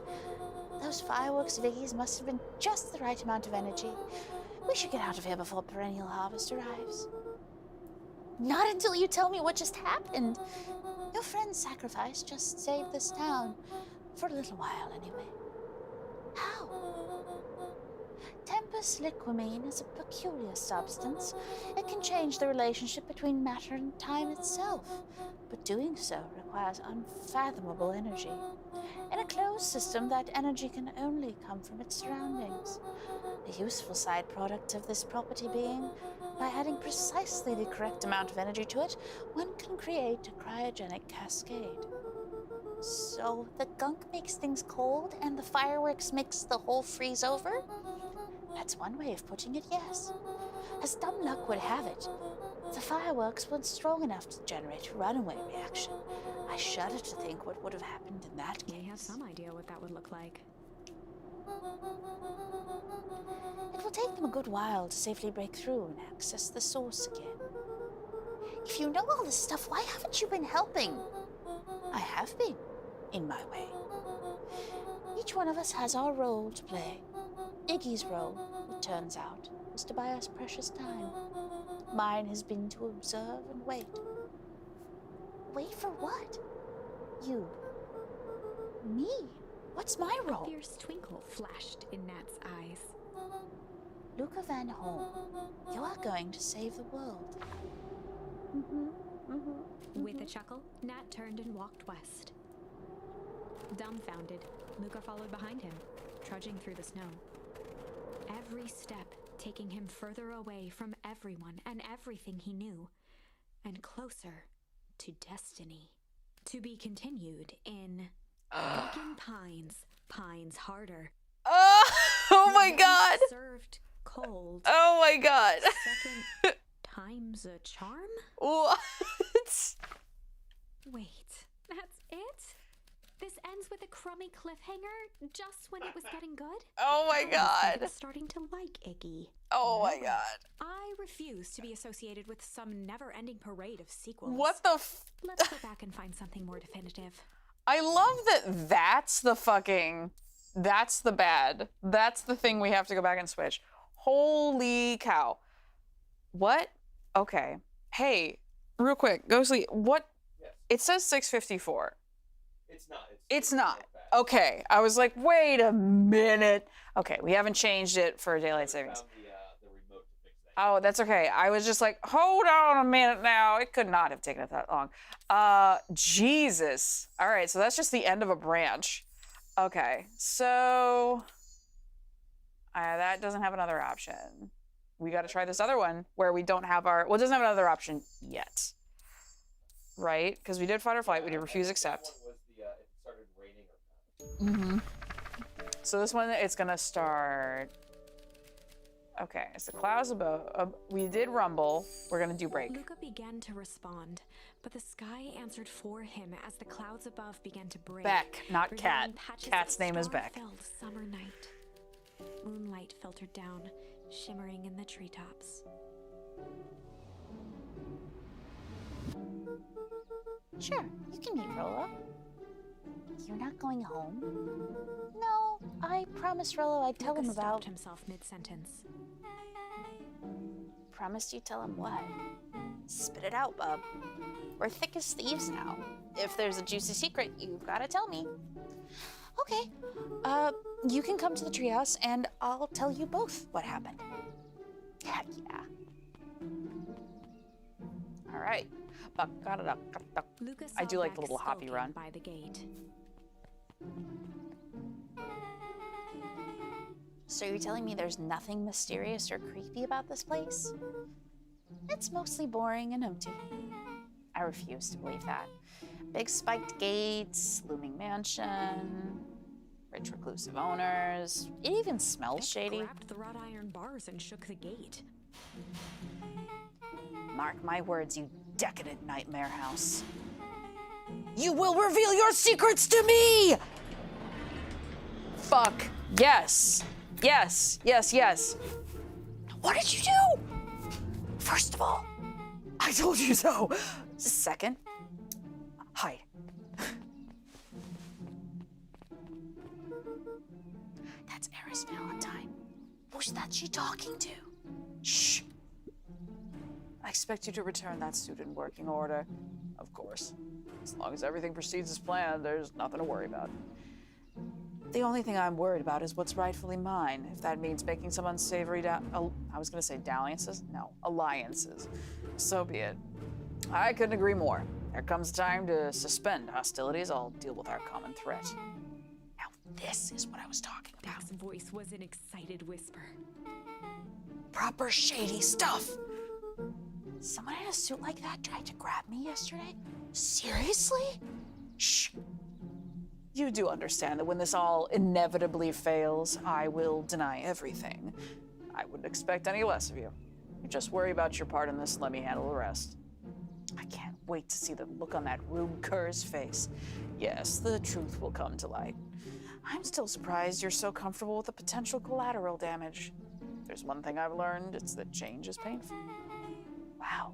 Those fireworks of Iggy's must have been just the right amount of energy. We should get out of here before perennial harvest arrives. Not until you tell me what just happened. Your friend's sacrifice just saved this town. For a little while, anyway. How? Tempus liquamine is a peculiar substance. It can change the relationship between matter and time itself, but doing so requires unfathomable energy. In a closed system, that energy can only come from its surroundings. A useful side product of this property being, by adding precisely the correct amount of energy to it, one can create a cryogenic cascade. So the gunk makes things cold and the fireworks makes the whole freeze over? That's one way of putting it, yes. As dumb luck would have it, the fireworks weren't strong enough to generate a runaway reaction. I shudder to think what would have happened in that case. We have some idea what that would look like. It will take them a good while to safely break through and access the source again. If you know all this stuff, why haven't you been helping? I have been, in my way. Each one of us has our role to play. Iggy's role, it turns out, was to buy us precious time. Mine has been to observe and wait. Wait for what? You. Me? What's my role? A fierce twinkle flashed in Nat's eyes. Luca Van Horn, you are going to save the world. With a chuckle, Nat turned and walked west. Dumbfounded, Luca followed behind him, trudging through the snow. Every step taking him further away from everyone and everything he knew, and closer to destiny. To be continued in Beacon Pines, Pines Harder. Oh my god. Served cold. Oh my god. Second time's a charm? What? Wait, that's it? This ends with a crummy cliffhanger just when it was getting good? Oh my I was god. starting to like Iggy. Oh my No, god. I refuse to be associated with some never-ending parade of sequels. What the f- Let's go back and find something more definitive. I love that that's the fucking, that's the bad. That's the thing we have to go back and switch. Holy cow. What? Okay. Hey, real quick, Ghostly, what? Yes. It says 6:54. It's not. It's not. Okay. I was like, wait a minute. Okay, we haven't changed it for daylight savings. Found the remote to fix that. Oh, that's okay. I was just like, hold on a minute now. It could not have taken it that long. Jesus. All right, so that's just the end of a branch. Okay, so That doesn't have another option. We got to try this other one where we don't have our. Well, it doesn't have another option yet, right? Because we did fight or flight. We did refuse, accept. That one was the if it started raining or not. So this one, it's gonna start. Okay, it's the clouds above. We did rumble. We're gonna do break. Luca began to respond, but the sky answered for him as the clouds above began to break. Beck, not Cat. revealing patches Cat's of name is Beck. star-filled summer night. Moonlight filtered down, shimmering in the treetops. Sure, you can meet Rolo. You're not going home? No, I promised Rolo I'd tell Luca him about. stopped himself mid-sentence. Promised you'd tell him what? Spit it out, bub. We're thick as thieves now. If there's a juicy secret, you've got to tell me. Okay, you can come to the treehouse and I'll tell you both what happened. Heck yeah. All right. Luca I saw do like Beck the little hoppy skulking run. by the gate. So you're telling me there's nothing mysterious or creepy about this place? It's mostly boring and empty. I refuse to believe that. Big spiked gates, looming mansion, rich reclusive owners. It even smells Beck shady. grabbed the wrought iron bars and shook the gate. Mark my words, you decadent nightmare house. You will reveal your secrets to me! Fuck. Yes. Yes. Yes. Yes. What did you do? First of all, I told you so. second, Hide. that's Eris Valentine. Who's that she talking to? Shh. I expect you to return that suit in working order. Of course. As long as everything proceeds as planned, there's nothing to worry about. The only thing I'm worried about is what's rightfully mine. If that means making some unsavory I was gonna say dalliances? No, alliances. So be it. I couldn't agree more. There comes a time to suspend hostilities. I'll deal with our common threat. Now this is what I was talking about. Beck's voice was an excited whisper. Proper shady stuff. Someone in a suit like that tried to grab me yesterday? Seriously? Shh. You do understand that when this all inevitably fails, I will deny everything. I wouldn't expect any less of you. You just worry about your part in this and let me handle the rest. I can't wait to see the look on that Rube Kerr's face. Yes, the truth will come to light. I'm still surprised you're so comfortable with the potential collateral damage. If there's one thing I've learned, it's that change is painful. Wow.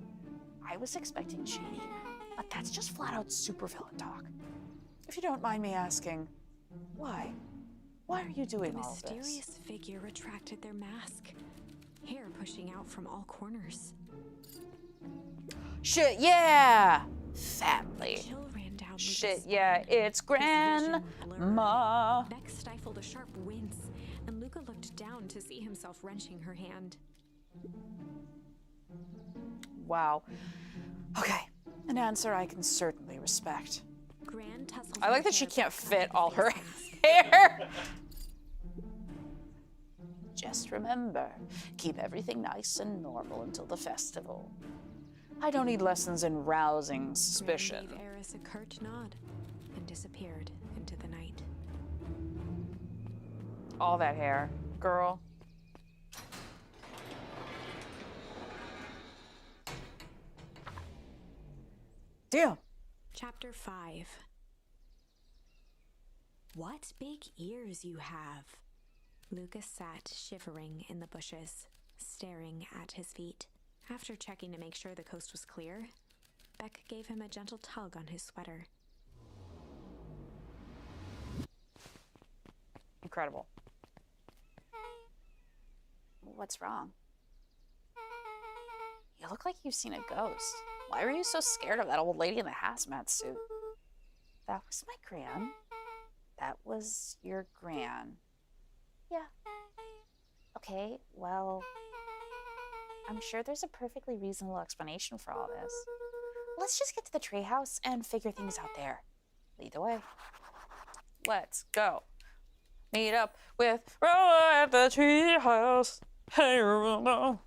I was expecting shady, but that's just flat out supervillain talk. If you don't mind me asking, why? Why are you doing The all of this? mysterious figure retracted their mask, hair pushing out from all corners. Shit, yeah! Family. Chill ran down Luca's Shit, spine. yeah, it's His vision Grandma. blurred. Beck stifled a sharp wince, and Luca looked down to see himself wrenching her hand. Wow. Okay, an answer I can certainly respect. Gran tussled I her like that she hair can't back out fit of the all her face mask. hair. Just remember, keep everything nice and normal until the festival. I don't need lessons in rousing Gran suspicion. gave Eris a curt nod and disappeared into the night. All that hair, girl. Damn. Chapter 5. What big ears you have! Lucas sat shivering in the bushes, staring at his feet. After checking to make sure the coast was clear, Beck gave him a gentle tug on his sweater. Incredible. What's wrong? You look like you've seen a ghost. Why were you so scared of that old lady in the hazmat suit? That was my gran. That was your gran. Yeah. Okay, well, I'm sure there's a perfectly reasonable explanation for all this. Let's just get to the treehouse and figure things out there. Lead the way. Let's go. Meet up with Rolo at the treehouse. Hey, Rolo.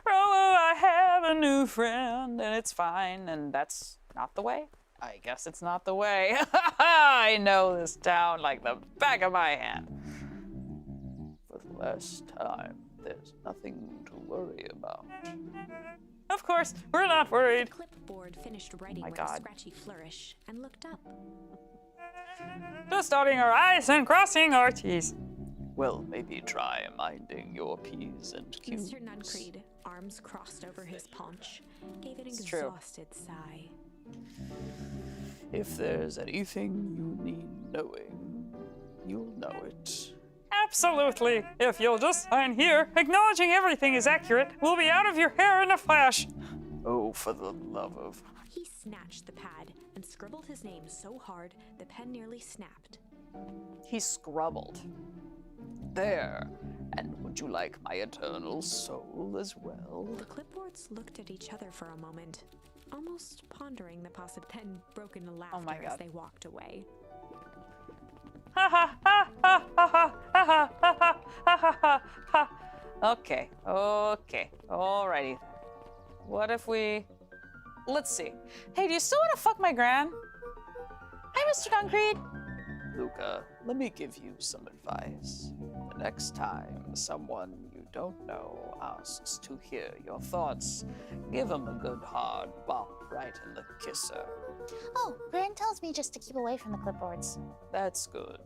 Rolo, I have a new friend, and it's fine, and that's not the way? I guess it's not the way. I know this town like the back of my hand. For the last time, there's nothing to worry about. Of course, we're not worried. Clipboard finished writing my with God. a scratchy flourish and looked up. Just dotting our I's and crossing our T's. Well, maybe try minding your P's and Q's. Mr. Nuncreed, arms crossed over his paunch, gave an It's true. exhausted sigh. If there's anything you need knowing, you'll know it. Absolutely. If you'll just sign here, acknowledging everything is accurate, we'll be out of your hair in a flash. Oh, for the love of... He snatched the pad and scribbled his name so hard the pen nearly snapped. He scrubbled. There. And would you like my eternal soul as well? The clipboards looked at each other for a moment, almost pondering the possible, then broke into laughter Oh my as God. they walked away. Ha ha ha ha ha ha ha ha ha ha ha. Okay, okay, alrighty. What if we... Let's see. Hey, do you still want to fuck my gran? Hi, Mr. Concrete. Luca, let me give you some advice. The next time someone you don't know asks to hear your thoughts, give them a good hard bop right in the kisser. Oh, Gran tells me just to keep away from the clipboards. That's good.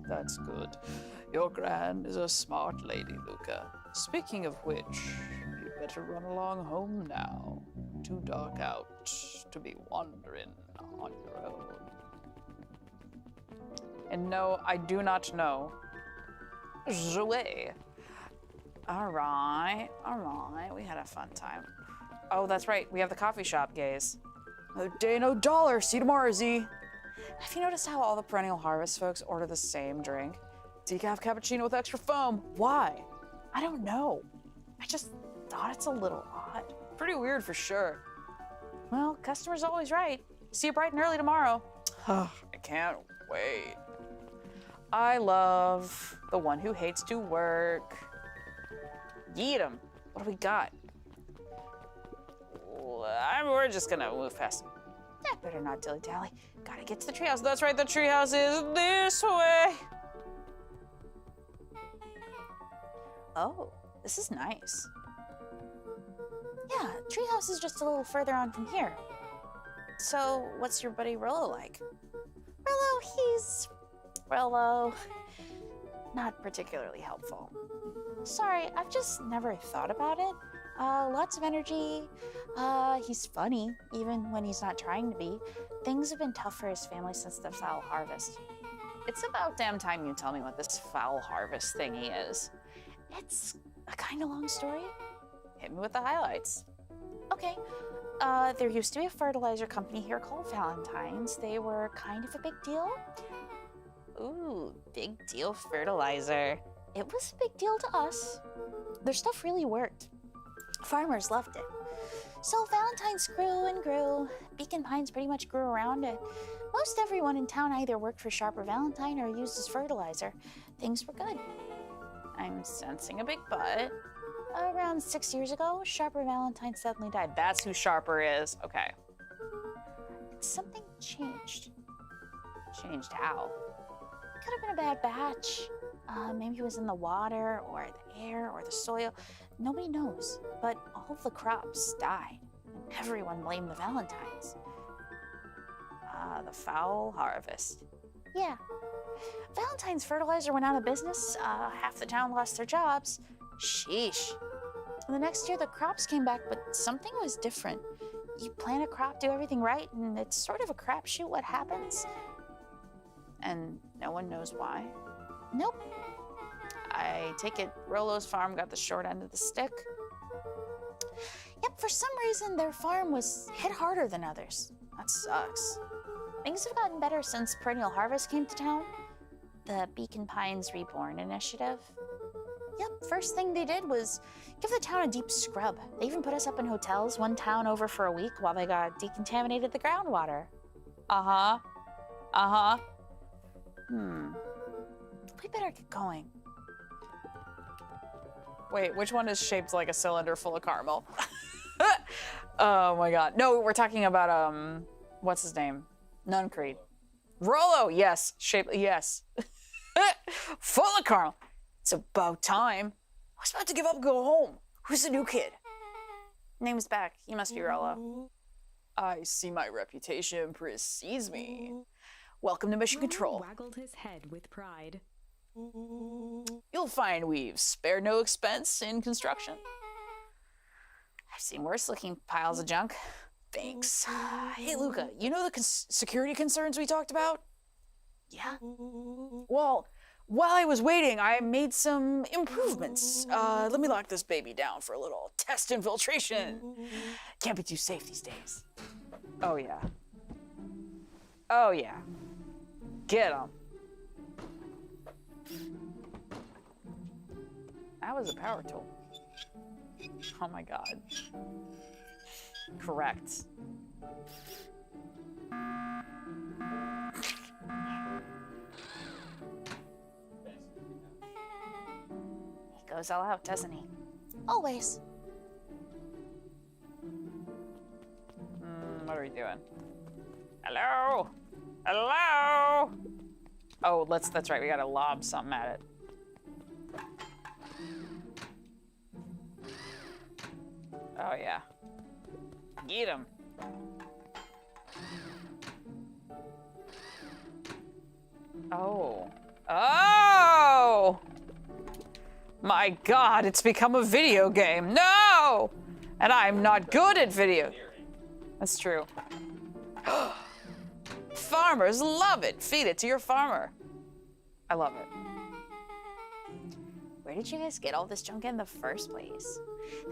That's good. Your gran is a smart lady, Luca. Speaking of which, you'd better run along home now. Too dark out to be wandering on your own. And no, I do not know. Jouer. All right. We had a fun time. Oh, that's right. We have the coffee shop gaze. No day, no dollar. See you tomorrow, Z. Have you noticed how all the Perennial Harvest folks order the same drink? Decaf cappuccino with extra foam. Why? I don't know. I just thought it's a little odd. Pretty weird for sure. Well, customer's always right. See you bright and early tomorrow. I can't wait. I love the one who hates to work. Yeet 'em. What do we got? We're just gonna move past him. Better not dilly-dally. Gotta get to the treehouse. That's right, the treehouse is this way. Oh, this is nice. Yeah, treehouse is just a little further on from here. So, what's your buddy Rolo like? Rolo, not particularly helpful. Sorry, I've just never thought about it. Lots of energy. He's funny, even when he's not trying to be. Things have been tough for his family since the foul harvest. It's about damn time you tell me what this foul harvest thingy is. It's a kind of long story. Hit me with the highlights. Okay. There used to be a fertilizer company here called Valentine's. They were kind of a big deal. Ooh, big deal fertilizer. It was a big deal to us. Their stuff really worked. Farmers loved it. So Valentine's grew and grew. Beacon Pines pretty much grew around it. Most everyone in town either worked for Sharper Valentine or used as fertilizer. Things were good. I'm sensing a big but. Around 6 years ago, Sharper Valentine suddenly died. That's who Sharper is. Okay. Something changed. Changed how? Could have been a bad batch. Maybe it was in the water, or the air, or the soil. Nobody knows. But all the crops died, and everyone blamed the Valentines. The foul harvest. Yeah. Valentine's fertilizer went out of business. Half the town lost their jobs. Sheesh. The next year, the crops came back, but something was different. You plant a crop, do everything right, and it's sort of a crapshoot what happens. And no one knows why. Nope. I take it Rolo's farm got the short end of the stick. Yep, for some reason their farm was hit harder than others. That sucks. Things have gotten better since Perennial Harvest came to town. The Beacon Pines Reborn initiative. Yep, first thing they did was give the town a deep scrub. They even put us up in hotels, one town over for a week while they decontaminated the groundwater. Uh-huh. Uh-huh. we better get going. Wait, which one is shaped like a cylinder full of caramel? Oh my god. No, we're talking about, what's his name? Nuncreed. Rollo, yes. Shaped, yes. Full of caramel. It's about time. I was about to give up and go home. Who's the new kid? Name's Beck. You must be Rollo. I see my reputation precedes me. Welcome to Mission Control. Waggled his head with pride. You'll find we've spared no expense in construction. I've seen worse looking piles of junk. Thanks. Hey, Luca, you know the security concerns we talked about? Yeah? Well, while I was waiting, I made some improvements. Let me lock this baby down for a little test infiltration. Can't be too safe these days. Oh, yeah. Oh, yeah. Get 'em. That was a power tool. Oh my god. Correct. He goes all out, doesn't he? Always. What are we doing? Hello? Hello? Oh, that's right, we gotta lob something at it. Oh, yeah. Get him. Oh. Oh! My god, it's become a video game. No! And I'm not good at video. That's true. Farmers love it. Feed it to your farmer. I love it. Where did you guys get all this junk in the first place?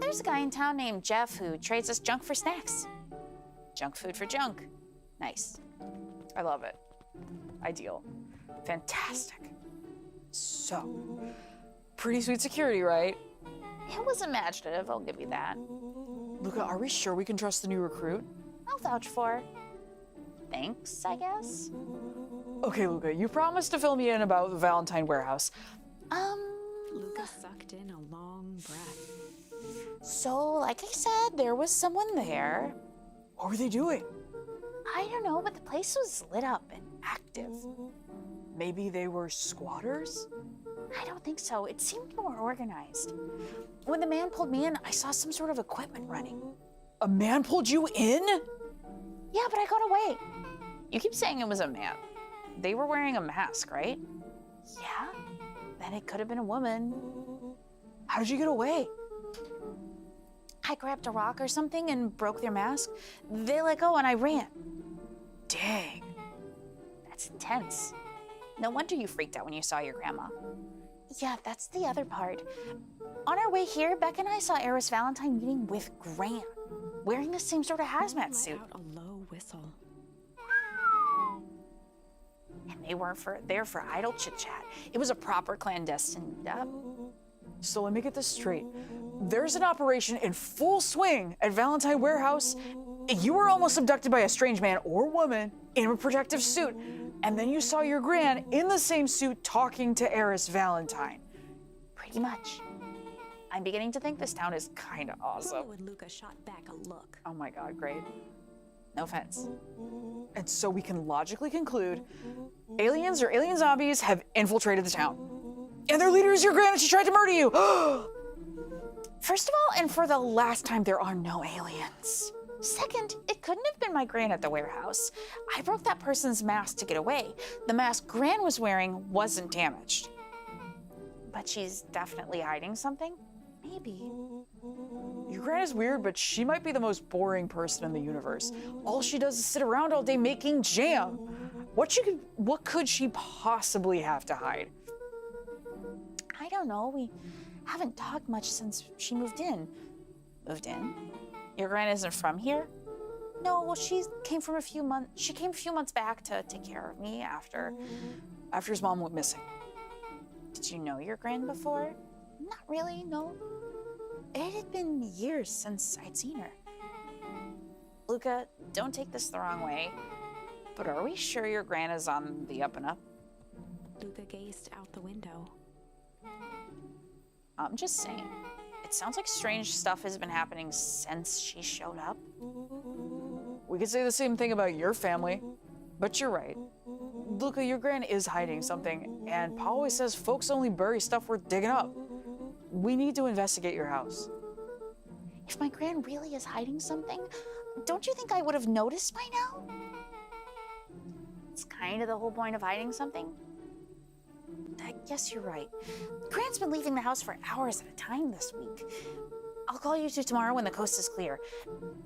There's a guy in town named Jeff who trades us junk for snacks. Junk food for junk. Nice. I love it. Ideal. Fantastic. So, pretty sweet security, right? It was imaginative, I'll give you that. Luca, are we sure we can trust the new recruit? I'll vouch for. Thanks, I guess. Okay, Luca, you promised to fill me in about the Valentine warehouse. Luca sucked in a long breath. So, like I said, there was someone there. What were they doing? I don't know, but the place was lit up and active. Maybe they were squatters? I don't think so. It seemed more organized. When the man pulled me in, I saw some sort of equipment running. A man pulled you in? Yeah, but I got away. You keep saying it was a man. They were wearing a mask, right? Yeah. Then it could have been a woman. How did you get away? I grabbed a rock or something and broke their mask. They let go and I ran. Dang. That's intense. No wonder you freaked out when you saw your grandma. Yeah, that's the other part. On our way here, Beck and I saw Eris Valentine meeting with Gran, wearing the same sort of hazmat suit. Let out a low whistle. And they weren't there for idle chit-chat. It was a proper clandestine meetup. So let me get this straight. There's an operation in full swing at Valentine Warehouse. You were almost abducted by a strange man or woman in a protective suit. And then you saw your gran in the same suit talking to Eris Valentine. Pretty much. I'm beginning to think this town is kind of awesome. Rollo and Luca shot back a look. Oh my god, great. No offense. And so we can logically conclude aliens or alien zombies have infiltrated the town. And their leader is your gran and she tried to murder you. First of all, and for the last time, there are no aliens. Second, it couldn't have been my gran at the warehouse. I broke that person's mask to get away. The mask Gran was wearing wasn't damaged. But she's definitely hiding something? Maybe. Your gran is weird, but she might be the most boring person in the universe. All she does is sit around all day making jam. What could she possibly have to hide? I don't know. We haven't talked much since she moved in. Moved in? Your gran isn't from here? No, well, she came a few months back to take care of me after His mom went missing. Did you know your gran before? Not really, no. It had been years since I'd seen her. Luca, don't take this the wrong way, but are we sure your gran is on the up and up? Luca gazed out the window. I'm just saying. It sounds like strange stuff has been happening since she showed up. We could say the same thing about your family, but you're right. Luca, your gran is hiding something, and Pa always says folks only bury stuff worth digging up. We need to investigate your house. If my gran really is hiding something, don't you think I would have noticed by now? It's kind of the whole point of hiding something. I guess you're right. Gran's been leaving the house for hours at a time this week. I'll call you two tomorrow when the coast is clear,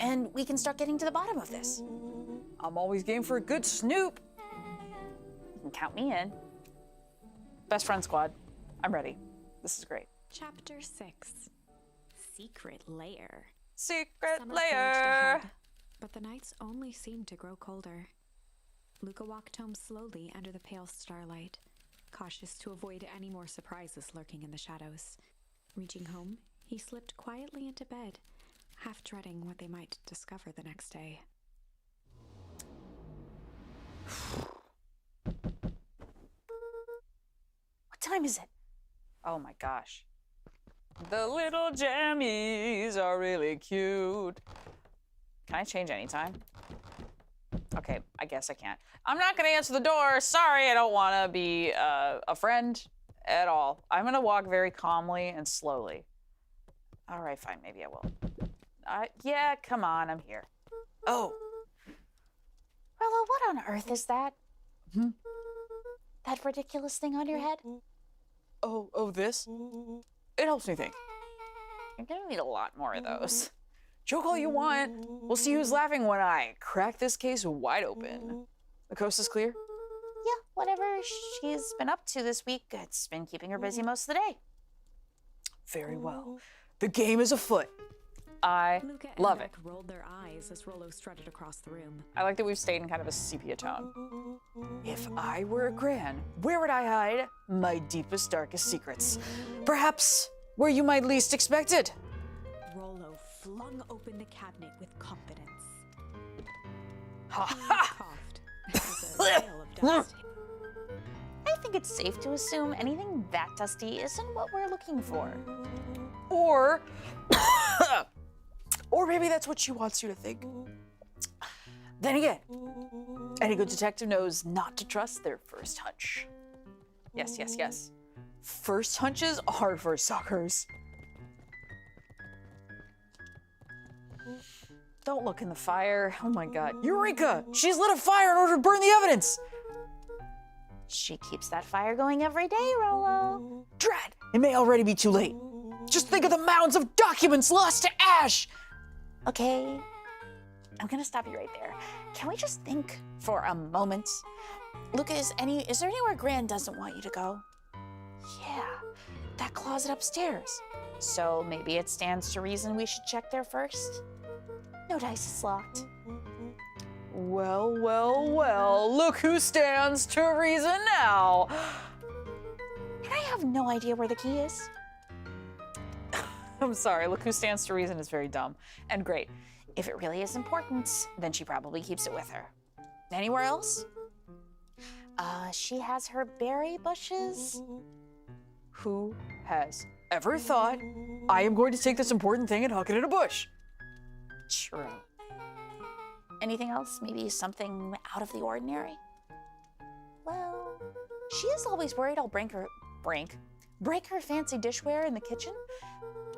and we can start getting to the bottom of this. I'm always game for a good snoop. You can count me in. Best friend squad. I'm ready. This is great. Chapter 6. Secret Lair. Secret Summer forged layer. ahead, but the nights only seemed to grow colder. Luca walked home slowly under the pale starlight, cautious to avoid any more surprises lurking in the shadows. Reaching home, he slipped quietly into bed, half dreading what they might discover the next day. What time is it? Oh my gosh. The little jammies are really cute. Can I change anytime? Okay, I guess I can't. I'm not gonna answer the door. Sorry, I don't wanna be a friend at all. I'm gonna walk very calmly and slowly. All right, fine, maybe I will. Yeah, come on, I'm here. Oh, Rella, what on earth is that? That ridiculous thing on your head? oh, this? It helps me think. You're gonna need a lot more of those. Joke all you want. We'll see who's laughing when I crack this case wide open. The coast is clear? Yeah, whatever she's been up to this week, it's been keeping her busy most of the day. Very well. The game is afoot. I Luca and love Beck it. rolled their eyes as Rollo strutted across the room. I like that we've stayed in kind of a sepia tone. If I were a gran, where would I hide my deepest, darkest secrets? Perhaps where you might least expect it. Rollo flung open the cabinet with confidence. Ha He ha! coughed as a veil of dust. I think it's safe to assume anything that dusty isn't what we're looking for. Or, or maybe that's what she wants you to think. Then again, any good detective knows not to trust their first hunch. Yes, yes, yes. First hunches are for suckers. Don't look in the fire. Oh my god. Eureka! She's lit a fire in order to burn the evidence! She keeps that fire going every day, Rollo. Drat! It may already be too late. Just think of the mounds of documents lost to ash! Okay, I'm gonna stop you right there. Can we just think for a moment? Luca, is there anywhere Gran doesn't want you to go? Yeah, that closet upstairs. So maybe it stands to reason we should check there first? No dice is locked. Well, well, well, look who stands to reason now. And I have no idea where the key is. I'm sorry, look who stands to reason is very dumb and great. If it really is important, then she probably keeps it with her. Anywhere else? She has her berry bushes. Who has ever thought I am going to take this important thing and huck it in a bush? True. Anything else? Maybe something out of the ordinary? Well, she is always worried I'll break her fancy dishware in the kitchen.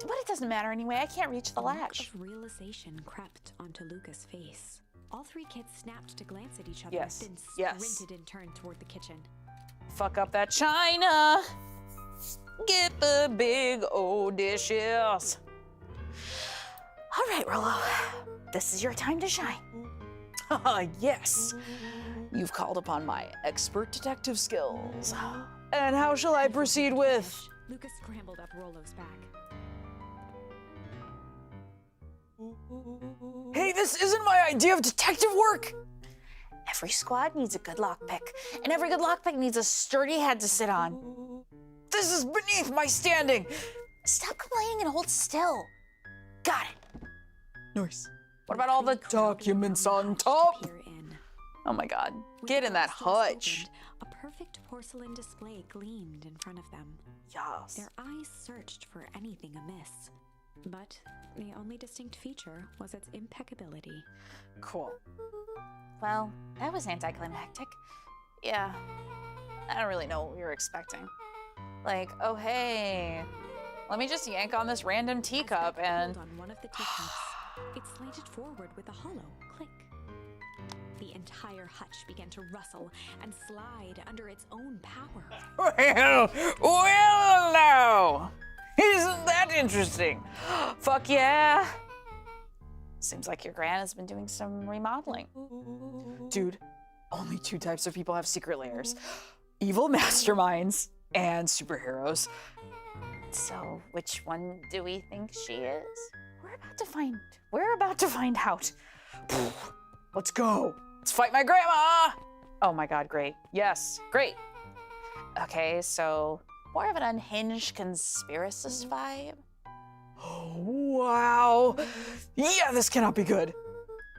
But it doesn't matter anyway. I can't reach the A look latch. of realization crept onto Luca's face. All three kids snapped to glance at each other, Yes, then yes. sprinted and turned toward the kitchen. Fuck up that china. Get the big old dishes. All right, Rollo. This is your time to shine. Yes. You've called upon my expert detective skills. And how shall I proceed with? Luca scrambled up Rollo's back. Hey, this isn't my idea of detective work. Every squad needs a good lockpick, and every good lockpick needs a sturdy head to sit on. This is beneath my standing. Stop complaining and hold still. Got it. Nice. What about all the documents on top? Oh my god. Get in that hutch. A perfect porcelain display gleamed in front of them. Yes. Their eyes searched for anything amiss, but the only distinct feature was its impeccability. Cool. Well, that was anticlimactic. Yeah, I don't really know what we were expecting. Like, oh hey, let me just yank on this random As teacup Beck and pulled on one of the teacups, it slanted forward with a hollow click. The entire hutch began to rustle and slide under its own power. well, now. Isn't that interesting? Fuck yeah. Seems like your gran has been doing some remodeling. Dude, only 2 types of people have secret layers. Evil masterminds and superheroes. So, which one do we think she is? We're about to find out. Let's go. Let's fight my grandma. Oh my god, great. Yes, great. Okay, so more of an unhinged conspiracist vibe. Oh, wow. Yeah, this cannot be good.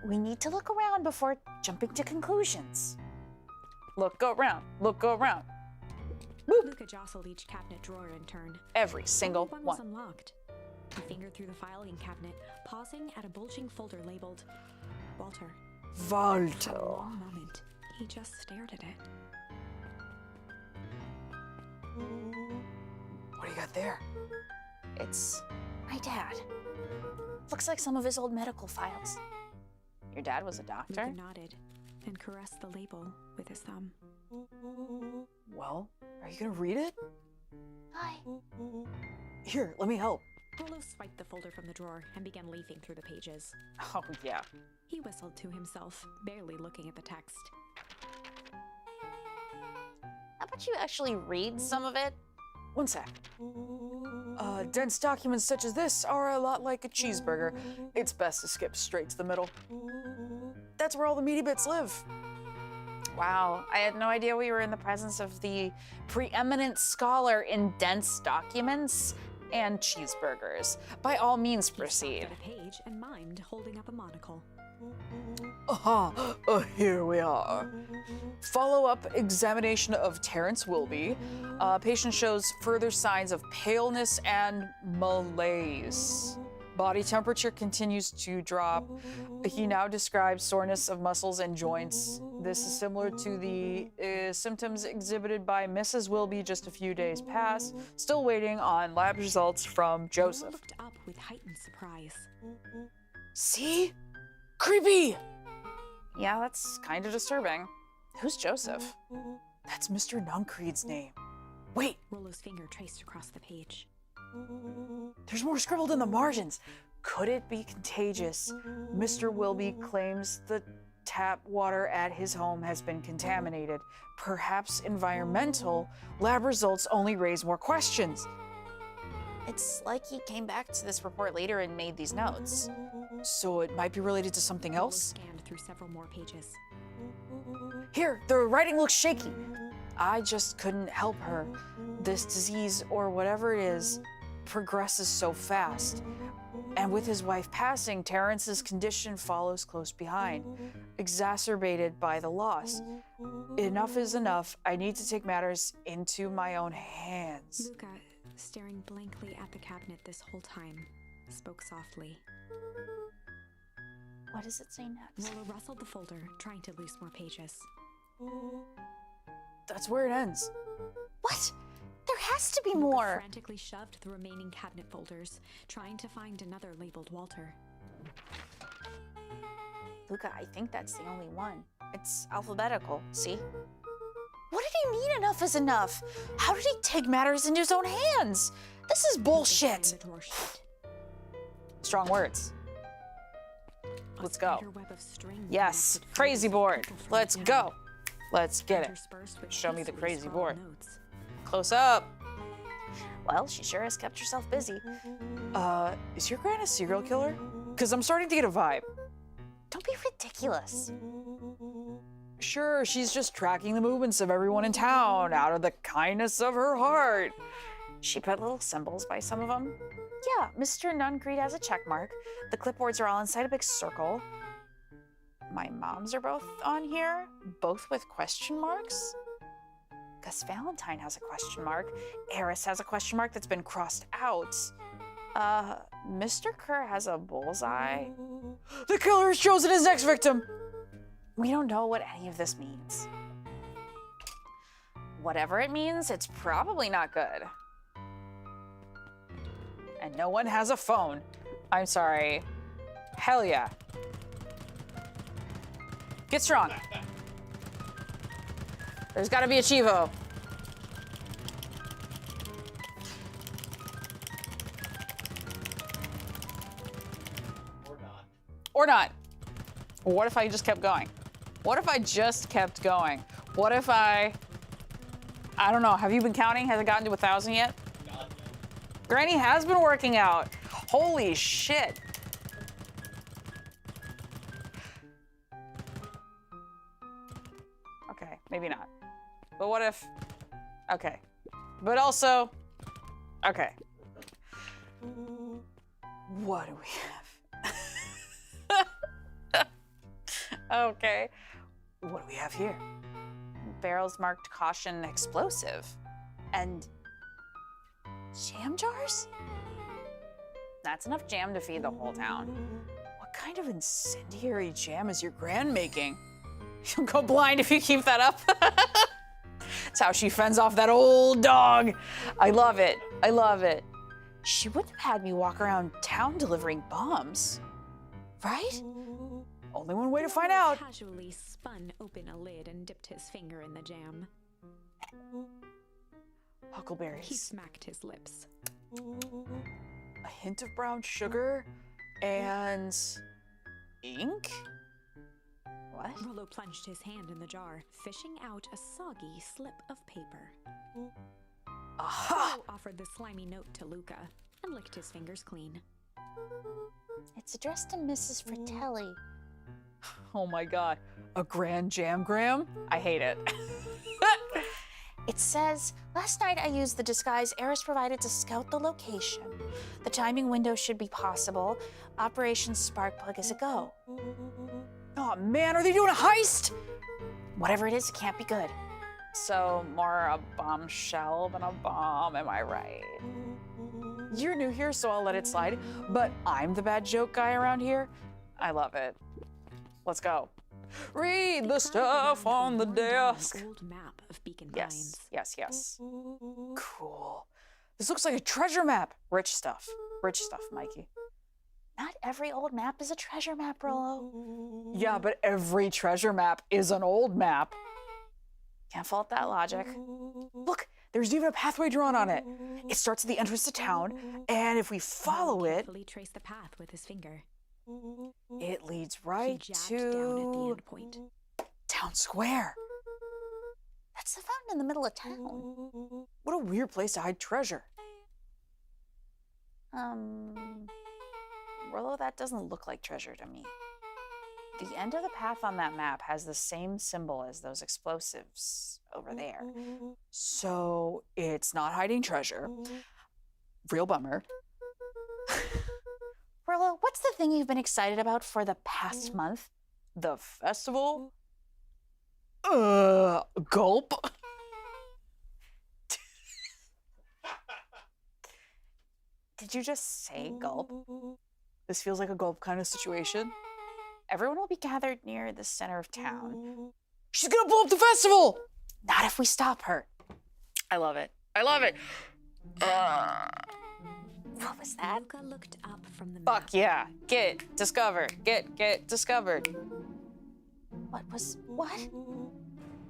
We need to look around before jumping to conclusions. Look, go around. Look, go around. Luca jostled each cabinet drawer in turn. Every single Only one was one. unlocked. He fingered through the filing cabinet, pausing at a bulging folder labeled Walter. For a Walter. long moment, he just stared at it. What do you got there? It's my dad. Looks like some of his old medical files. Your dad was a doctor? Luca nodded and caressed the label with his thumb. Well, are you gonna read it? Hi. Here, let me help. Rollo swiped the folder from the drawer and began leafing through the pages. Oh, yeah. He whistled to himself, barely looking at the text. How about you actually read some of it? One sec. Dense documents such as this are a lot like a cheeseburger. It's best to skip straight to the middle. That's where all the meaty bits live. Wow, I had no idea we were in the presence of the preeminent scholar in dense documents and cheeseburgers. By all means, He stopped proceed. at a page and mimed, holding up a monocle. Here we are. Follow-up examination of Terrence Wilby. Patient shows further signs of paleness and malaise. Body temperature continues to drop. He now describes soreness of muscles and joints. This is similar to the symptoms exhibited by Mrs. Wilby just a few days past. Still waiting on lab results from Rollo Joseph. looked up with heightened surprise. See? Creepy! Yeah, that's Kind of disturbing. who's Joseph? That's Mr. Nuncreed's name. Wait, Rollo's finger traced across the page. there's more scribbled in the margins. Could it be contagious? Mr. Wilby claims the tap water at his home has been contaminated. Perhaps environmental. Lab results only raise more questions. It's like he came back to this report later and made these notes. So it might be related to something Rollo else? scanned through several more pages. Here, the writing looks shaky. I just couldn't help her. This disease, or whatever it is, progresses so fast. And with his wife passing, Terrence's condition follows close behind, exacerbated by the loss. Enough is enough. I need to take matters into my own hands. Luca, staring blankly at the cabinet this whole time, spoke softly. What does it say next? Rollo rustled the folder, trying to loose more pages. That's where it ends. What? There has to be Luca more. frantically shoved the remaining cabinet folders, trying to find another labeled Walter. Luca, I think that's the only one. It's alphabetical, see? What did he mean enough is enough? How did he take matters into his own hands? This is Luca bullshit. slammed the drawer shut. Strong words. A Let's go. spiderweb of string Yes, connected crazy fingers board. trickled from Let's the go. pen, Let's get it. interspersed with Show me the hastily crazy scrawled board. notes. Close up. Well, she sure has kept herself busy. Is your gran a serial killer? Because I'm starting to get a vibe. Don't be ridiculous. Sure, she's just tracking the movements of everyone in town out of the kindness of her heart. She put little symbols by some of them. Yeah, Mr. Nuncreed has a check mark. The clipboards are all inside a big circle. My mom's are both on here, both with question marks. Gus Valentine has a question mark. Eris has a question mark that's been crossed out. Mr. Kerr has a bullseye. The killer has chosen his next victim! We don't know what any of this means. Whatever it means, it's probably not good. And no one has a phone. I'm sorry. Hell yeah. Get strong. There's gotta be a Chivo. Or not. Or not. What if I just kept going? What if I just kept going? What if I don't know, have you been counting? Has it gotten to 1,000 yet? Not yet. Granny has been working out. Holy shit. Okay, maybe not. But what if, okay. But also, okay. What do we have? Okay. What do we have here? Barrels marked caution explosive. And jam jars? That's enough jam to feed the whole town. What kind of incendiary jam is your gran making? You'll go blind if you keep that up. That's how she fends off that old dog. I love it. I love it. She wouldn't have had me walk around town delivering bombs, right? Only one way to find out. Casually spun open a lid and dipped his finger in the jam. He Huckleberries. smacked his lips. A hint of brown sugar and ink? What? Rollo plunged his hand in the jar, fishing out a soggy slip of paper. Aha! Rollo offered the slimy note to Luca and licked his fingers clean. It's addressed to Mrs. Fratelli. Oh my god. A grand jamgram? I hate it. It says, last night I used the disguise Eris provided to scout the location. The timing window should be possible. Operation Sparkplug is a go. Oh man, are they doing a heist? Whatever it is, it can't be good. So, more a bombshell than a bomb, am I right? You're new here, so I'll let it slide, but I'm the bad joke guy around here. I love it. Let's go. Read the stuff on the desk. An old map of Beacon Yes, Pines. yes, yes. Cool. This looks like a treasure map. Rich stuff, Mikey. Not every old map is a treasure map, Rollo. Yeah, but every treasure map is an old map. Can't fault that logic. Look, there's even a pathway drawn on it. It starts at the entrance to town, and if we follow Rollo it, carefully traced the path with his finger. it leads He right jabbed down at the to end point. town square. That's the fountain in the middle of town. What a weird place to hide treasure. Rollo, that doesn't look like treasure to me. The end of the path on that map has the same symbol as those explosives over there. So it's not hiding treasure. Real bummer. Rollo, what's the thing you've been excited about for the past month? The festival? Gulp. Did you just say gulp? This feels like a gulp kind of situation. Everyone will be gathered near the center of town. She's gonna blow up the festival! Not if we stop her. I love it. I love it. What was that? Luca looked up from the map. Fuck yeah. Get discovered. Get discovered. What?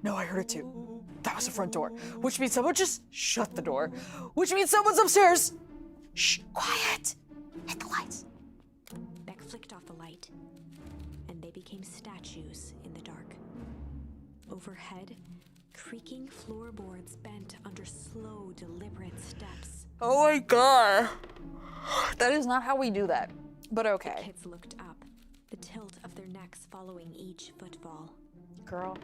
No, I heard it too. That was the front door, which means someone just shut the door, which means someone's upstairs. Shh, quiet. Hit the lights. Beck flicked off the light, and they became statues in the dark. Overhead, creaking floorboards bent under slow, deliberate steps. Oh my god. That is not how we do that, but The okay. kids looked up, the tilt of their necks following each footfall. Girl.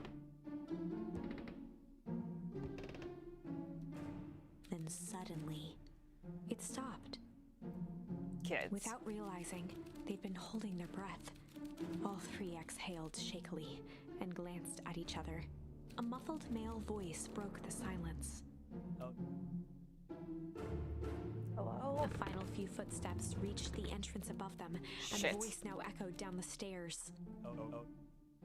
Then suddenly, it stopped. Kids. Without realizing, they'd been holding their breath. All three exhaled shakily and glanced at each other, a muffled male voice broke the silence. Hello? The final few footsteps reached the entrance above them, and Shit. the voice now echoed down the stairs.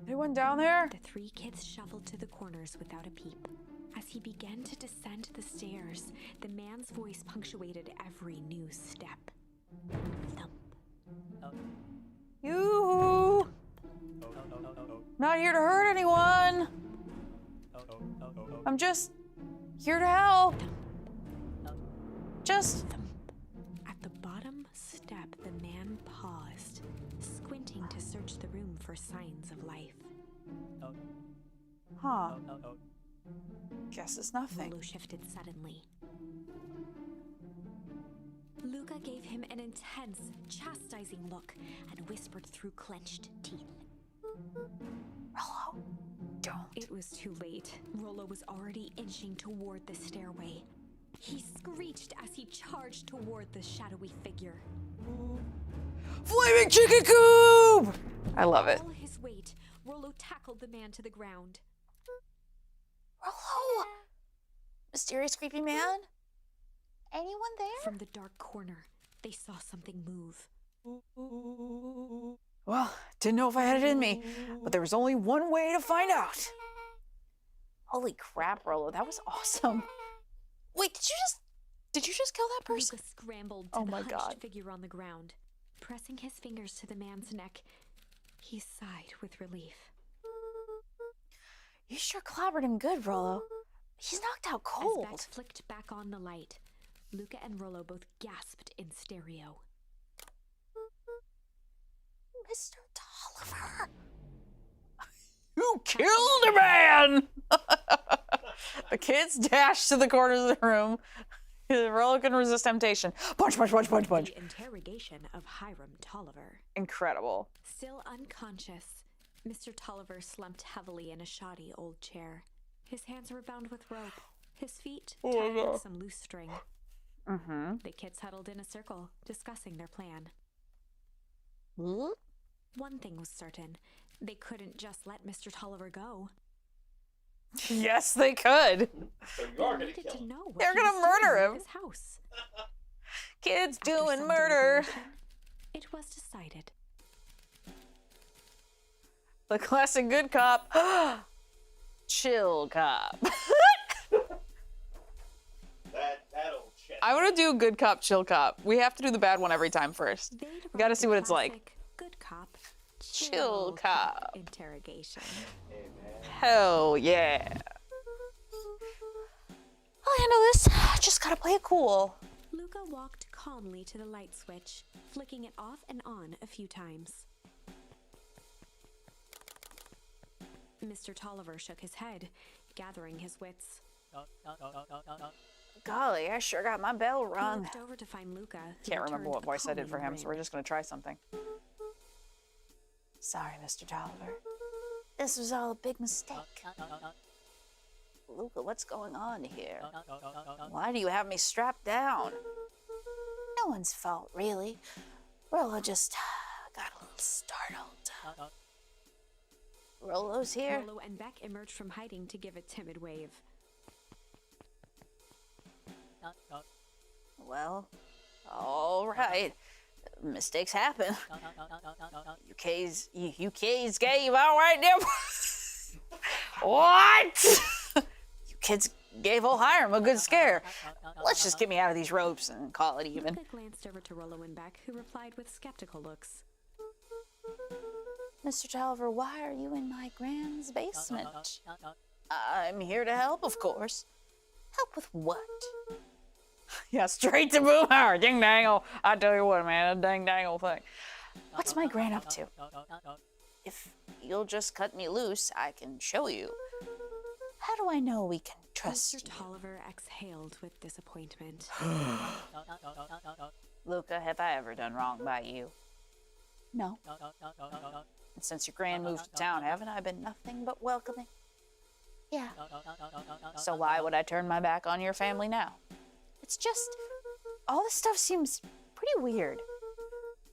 Anyone down there? The three kids shuffled to the corners without a peep. As he began to descend the stairs, the man's voice punctuated every new step. Thump. Yoo-hoo! Not here to hurt anyone. I'm just here to help. Just At the bottom step, the man paused, squinting to search the room for signs of life. huh. Guess it's nothing. Rollo shifted suddenly. Luca gave him an intense, chastising look and whispered through clenched teeth. Rollo, don't. It was too late. Rollo was already inching toward the stairway. He screeched as he charged toward the shadowy figure. Flaming chicken coop! I love it. All his weight, Rollo tackled the man to the ground. Rollo! Mysterious creepy man? Anyone there? From the dark corner, they saw something move. Well, didn't know if I had it in me, but there was only one way to find out. Holy crap, Rollo, that was awesome. Wait, did you just kill that person? Luca scrambled Oh to the my hunched God. figure on the ground. Pressing his fingers to the man's neck, he sighed with relief. You sure clobbered him good, Rollo. He's knocked out As cold. Beck flicked back on the light, Luca and Rollo both gasped in stereo. Mr. Tolliver. You killed a man! The kids dashed to the corners of the room. Rollo couldn't resist temptation. Punch, punch, punch, punch, punch. The interrogation of Hiram Tolliver. Incredible. Still unconscious, Mr. Tolliver slumped heavily in a shoddy old chair. His hands were bound with rope, his feet tied with some loose string. Mm-hmm. The kids huddled in a circle, discussing their plan. Huh? One thing was certain, they couldn't just let Mr. Tolliver go. Yes, they could. So you They are gonna needed kill to him. know what They're he gonna was doing murder with him. His house. Kids After doing some murder. deliberation, it was decided. The classic good cop. Chill cop. That old shit. I want to do good cop, chill cop. We have to do the bad one every time first. They'd We gotta run see the what it's like. classic Good cop, Chill cop. interrogation. Hey, man. Hell yeah. I'll handle this. Just gotta play it cool. Luca walked calmly to the light switch, flicking it off and on a few times. Mr. Tolliver shook his head, gathering his wits. Golly, I sure got my bell He rung. looked over to find Luca. who Can't remember returned what a voice I did for calming him, so grin. we're just gonna try something. Sorry, Mr. Tolliver. This was all a big mistake. Luca, what's going on here? Why do you have me strapped down? No one's fault, really. Rollo just got a little startled. Rollo's here. Rollo and Beck emerged from hiding to give a timid wave. Well, all right. Mistakes happen. You kids gave all right there. What? You kids gave old Hiram a good scare. Let's just get me out of these ropes and call it even. Luca glanced over to Rollo and Beck, who replied with skeptical looks. Mr. Tolliver, why are you in my grand's basement? I'm here to help, of course. Help with what? Yeah, straight to Boomhauer. Ding dangle. I tell you what, man, a dang dangle thing. What's my gran up to? If you'll just cut me loose, I can show you. How do I know we can trust Mr. you? Tolliver exhaled with disappointment. Luca, have I ever done wrong by you? No. And since your grand moved to town, haven't I been nothing but welcoming? Yeah. So why would I turn my back on your family now? It's just, all this stuff seems pretty weird.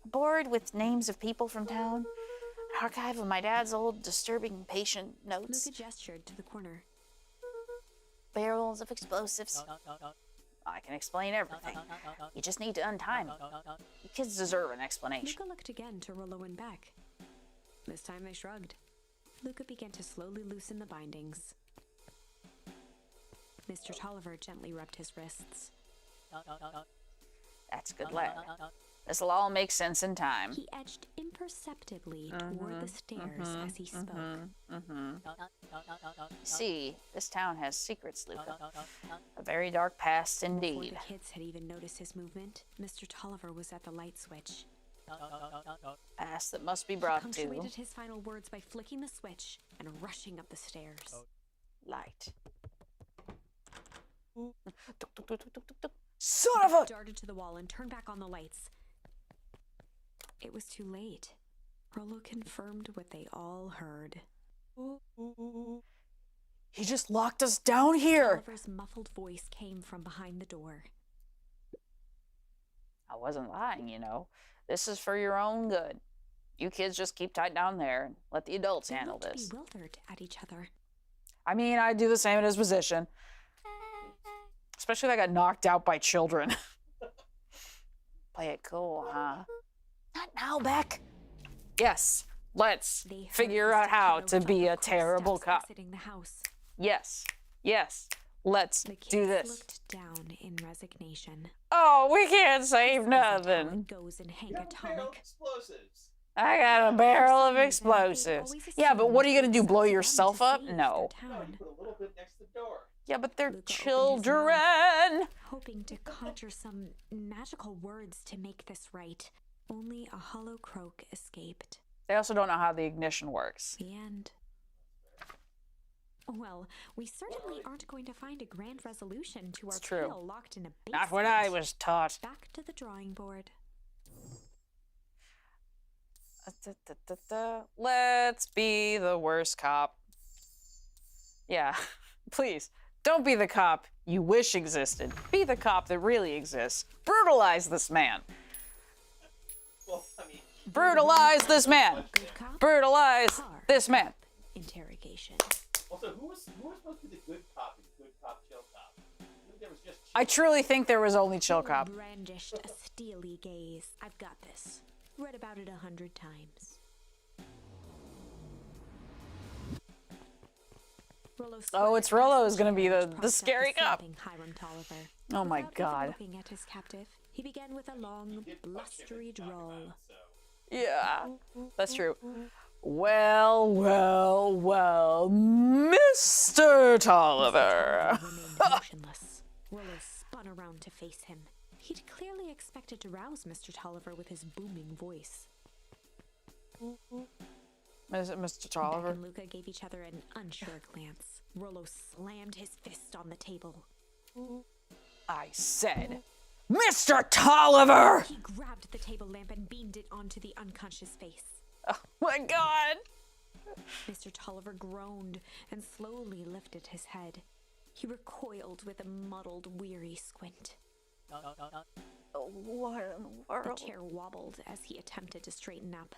Bored with names of people from town? An archive of my dad's old disturbing patient notes? Luca gestured to the corner. barrels of explosives. I can explain everything. You just need to untie me. You kids deserve an explanation. Luca looked again to Rollo and Beck. This time they shrugged. Luca began to slowly loosen the bindings. Mr. Tolliver gently rubbed his wrists. That's a good lad. This'll all make sense in time. He edged imperceptibly toward the stairs as he spoke. See, this town has secrets, Luca. A very dark past Before indeed. the kids had even noticed his movement, Mr. Tolliver was at the light switch. Past that must be brought to Punctuated his final words by flicking the switch and rushing up the stairs. light. Son of a... Darted to the wall and turned back on the lights. It was too late. Rollo confirmed what they all heard. He just locked us down here. Tolliver's muffled voice came from behind the door. I wasn't lying, you know. This is for your own good. You kids just keep tight down there and let the adults They handle looked this. bewildered at each other. I mean, I'd do the same in his position. Especially if I got knocked out by children. Play it cool, huh? Not now, Beck. Yes, let's They heard figure the out how step to on be the a terrible steps cop. exiting the house. Yes, yes, let's The kids do this. looked down in resignation. Oh, we can't save This isn't how nothing. it goes in Hank You have a barrel of Atomic. explosives. I got a barrel of For some reason, explosives. they always Yeah, but what are you assumed gonna do, it was blow up to them yourself to up? save their No. No, town. you put a little bit next to the door. Yeah, but they're Luca opened his children. Hoping to conjure some magical words to make this right. Only a hollow croak escaped. They also don't know how the ignition works. The end. Well, we certainly aren't going to find a grand resolution to our It's true. tale locked in a basement. Not what I was taught. Back to the drawing board. Let's be the worst cop. Yeah, please. Don't be the cop you wish existed. Be the cop that really exists. Brutalize this man. Well, I mean, Brutalize this man. Good cop? Brutalize Hard this man. Interrogation. also, who was supposed to be the good cop and good cop, chill cop? I think there was just I truly think there was only chill cop. Brandished a steely gaze. I've got this. Read about it 100 times. Oh, it's Rollo who's gonna be the scary cop. Hiram Tolliver. Oh my Without even god. looking at his captive, he began with a long, blustery drawl. Yeah, that's true. Well, well, well, Mr. Tolliver. Remained motionless. Rollo spun around to face him. He'd clearly expected to rouse Mr. Tolliver with his booming voice. Is it Mr. Beck Tolliver? and Luca gave each other an unsure glance. Rollo slammed his fist on the table. I said, Mr. Tolliver! He grabbed the table lamp and beamed it onto the unconscious face. Oh my god. Mr. Tolliver groaned and slowly lifted his head. He recoiled with a muddled, weary squint. What in the The world? chair wobbled as he attempted to straighten up.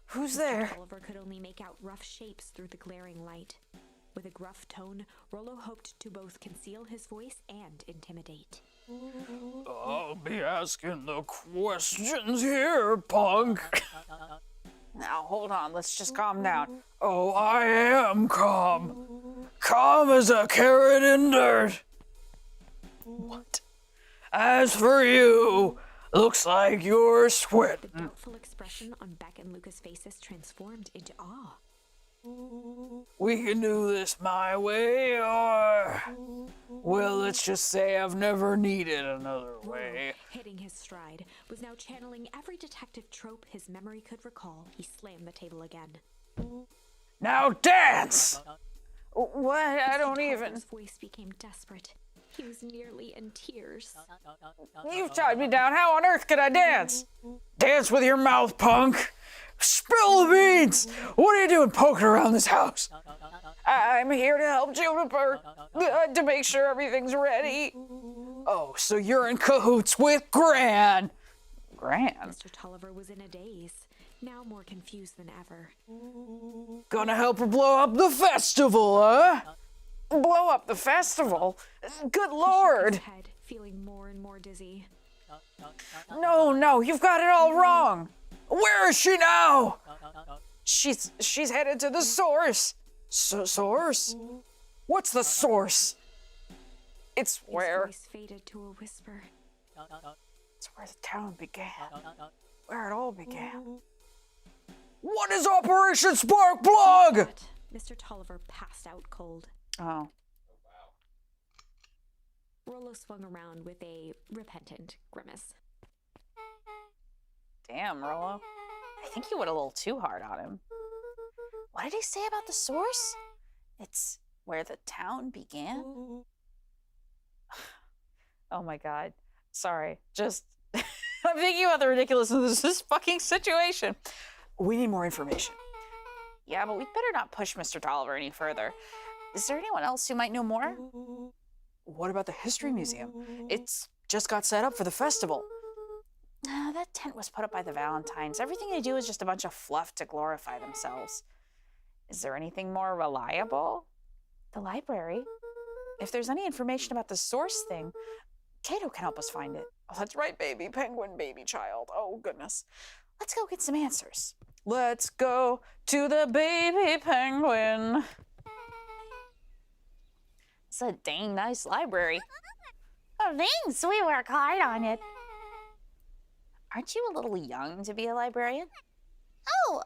Who's Mr. there? Tolliver could only make out rough shapes through the glaring light. With a gruff tone, Rollo hoped to both conceal his voice and intimidate. I'll be asking the questions here, punk. Now, hold on, let's just calm down. Oh, I am calm. Calm as a carrot in dirt. What? As for you, looks like you're The sweating. doubtful expression on Beck and Luca's faces transformed into awe. We can do this my way, or... Well, let's just say I've never needed another way. Hitting his stride, was now channeling every detective trope his memory could recall. He slammed the table again. Now dance! What? I don't Mr. even... Tolliver's voice became desperate. He was nearly in tears. You've tied me down. How on earth could I dance? Dance with your mouth, punk. Spill the beans. What are you doing poking around this house? I'm here to help Juniper, to make sure everything's ready. Oh, so you're in cahoots with Gran. Gran? Mr. Tolliver was in a daze. now more confused than ever. Gonna help her blow up the festival, huh? Blow up the festival? Good He lord! shook his head, feeling more and more dizzy. No, you've got it all wrong. Where is she now? She's headed to the source. Source? What's the source? It's His where voice faded to a whisper. it's where the town began. Where it all began. What is Operation Spark Plug? But Mr. Tolliver passed out cold. Oh. Rollo swung around with a repentant grimace. Damn, Rollo. I think you went a little too hard on him. What did he say about the source? It's where the town began? Oh my god. Sorry. Just, I'm thinking about the ridiculousness of this fucking situation. We need more information. Yeah, but we'd better not push Mr. Tolliver any further. Is there anyone else who might know more? What about the History Museum? It's just got set up for the festival. That tent was put up by the Valentines. Everything they do is just a bunch of fluff to glorify themselves. Is there anything more reliable? The library. If there's any information about the source thing, Kato can help us find it. Oh, that's right, baby. Penguin baby child. Oh, goodness. Let's go get some answers. Let's go to the baby penguin. It's a dang nice library. Oh, thanks. We work hard on it. Aren't you a little young to be a librarian? Oh,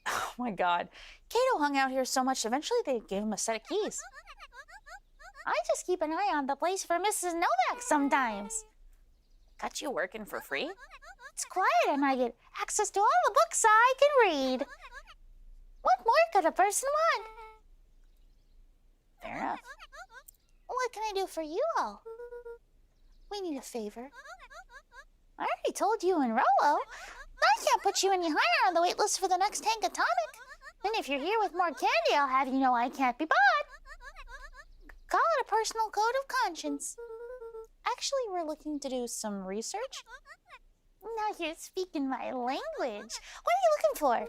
Oh my god. Kato hung out here so much, eventually they gave him a set of keys. I just keep an eye on the place for Mrs. Novak sometimes. Got you working for free? It's quiet and I get access to all the books I can read. What more could a person want? Fair enough. What can I do for you all? We need a favor. I already told you and Rollo. I can't put you any higher on the wait list for the next Tank Atomic. And if you're here with more candy, I'll have you know I can't be bought. Call it a personal code of conscience. Actually, we're looking to do some research. Now you're speaking my language. What are you looking for?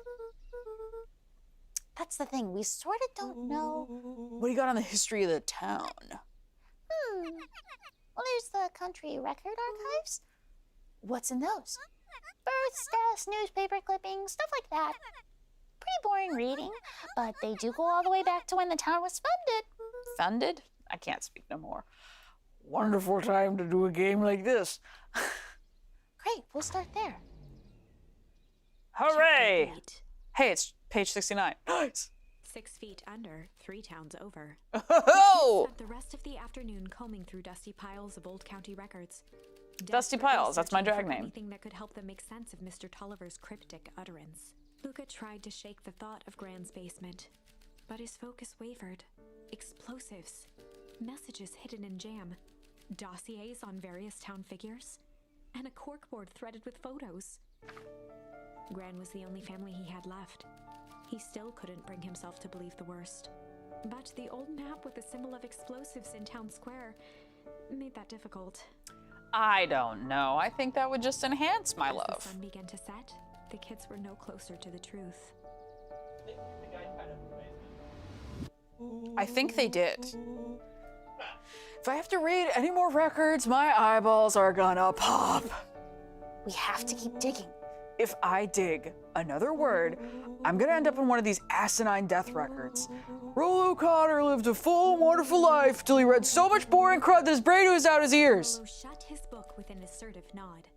That's the thing, we sort of don't know. What do you got on the history of the town? Well, there's the country record archives. What's in those? Births, deaths, newspaper clippings, stuff like that. Pretty boring reading, but they do go all the way back to when the town was funded. Funded? I can't speak no more. Wonderful time to do a game like this. Great, we'll start there. Hooray! Chapter 8. Hey, it's page 69. Nice! 6 feet under, 3 towns over. Oh! Spent the rest of the afternoon combing through dusty piles of old county records. Dusty Desperately Piles, that's my searching drag for name. Anything that could help them make sense of Mr. Tolliver's cryptic utterance. Luca tried to shake the thought of Gran's basement, but his focus wavered. Explosives, messages hidden in jam, dossiers on various town figures, and a corkboard threaded with photos. Gran was the only family he had left. He still couldn't bring himself to believe the worst. But the old map with the symbol of explosives in town square made that difficult. I don't know. I think that would just enhance my As the love. sun began to set, the kids were no closer to the truth. The guy kind of I think they did. If I have to read any more records, my eyeballs are gonna pop. We have to keep digging. If I dig another word, I'm gonna end up in one of these asinine death records. Rollo Connor lived a full, wonderful life till he read so much boring crud that his brain was out his ears. Rollo shut his book with an assertive nod.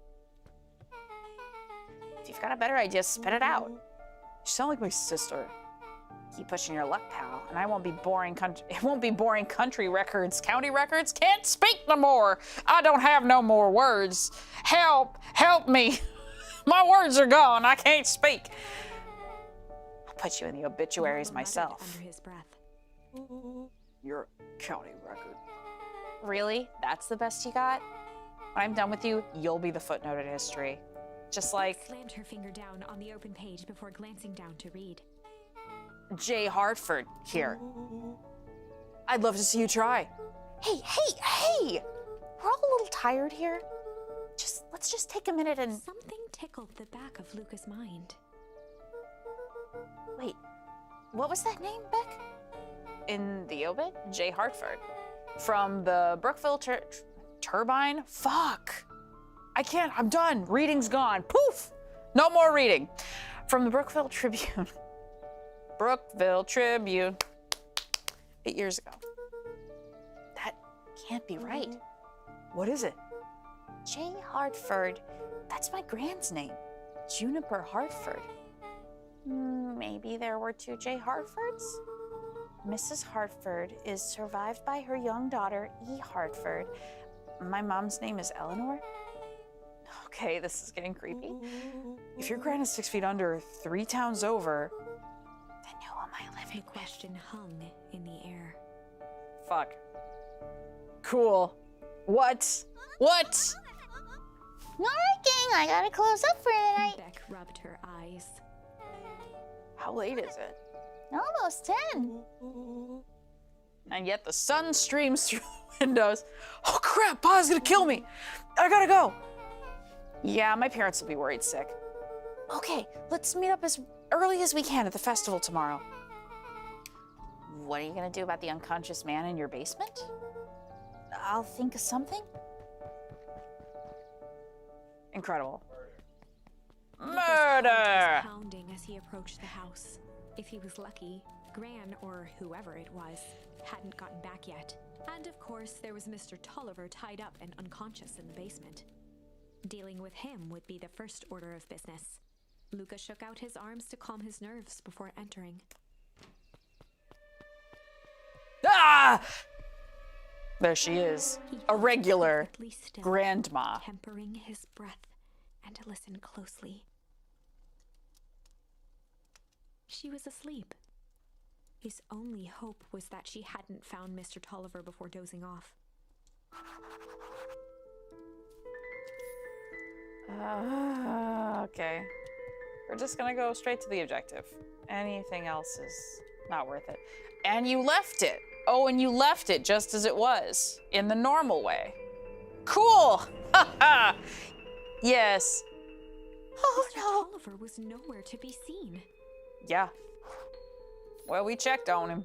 If you've got a better idea, spit it out. You sound like my sister. Keep pushing your luck, pal, and I won't be boring country. It won't be boring country records. County records can't speak no more. I don't have no more words. Help me. My words are gone. I can't speak. I'll put you in the obituaries Rollo muttered myself. under his breath. You're a county record. Really? That's the best you got? When I'm done with you, you'll be the footnote in history. Just like Slammed her finger down on the open page before glancing down to read. Jay Hartford here. I'd love to see you try. Hey! We're all a little tired here. Let's just take a minute and Something tickled the back of Luca's mind. Wait, what was that name, Beck? In the obit, Jay Hartford. From the Brookville Turbine? Fuck! I can't, I'm done. Reading's gone. Poof! No more reading. From the Brookville Tribune. Brookville Tribune. 8 years ago. That can't be right. What is it? Jay Hartford. That's my grand's name. Juniper Hartford. Maybe there were two Jay Hartfords? Mrs. Hartford is survived by her young daughter, E. Hartford. My mom's name is Eleanor. Okay, this is getting creepy. If your grand is 6 feet under 3 towns over, Then who am I The living with? question hung in the air. fuck. Cool. What? What? Alright, gang, I gotta close up for tonight. Beck rubbed her eyes. How late is it? Almost 10. And yet the sun streams through the windows. Oh crap, Pa's gonna kill me. I gotta go. Yeah, my parents will be worried sick. Okay, let's meet up as early as we can at the festival tomorrow. What are you gonna do about the unconscious man in your basement? I'll think of something. Incredible. Luca's heart Murder! was pounding as he approached the house. If he was lucky, Gran, or whoever it was, hadn't gotten back yet. And of course, there was Mr. Tolliver tied up and unconscious in the basement. Dealing with him would be the first order of business. Luca shook out his arms to calm his nerves before entering. Ah! There she is. He A regular perfectly still, grandma. tempering his breath and to listen closely. She was asleep. His only hope was that she hadn't found Mr. Tolliver before dozing off. Okay. We're just gonna go straight to the objective. Anything else is not worth it. And you left it. Oh, and you left it just as it was, in the normal way. Cool! Ha ha! Yes. Oh Mr. no. Tolliver was nowhere to be seen. Yeah. Well, we checked on him.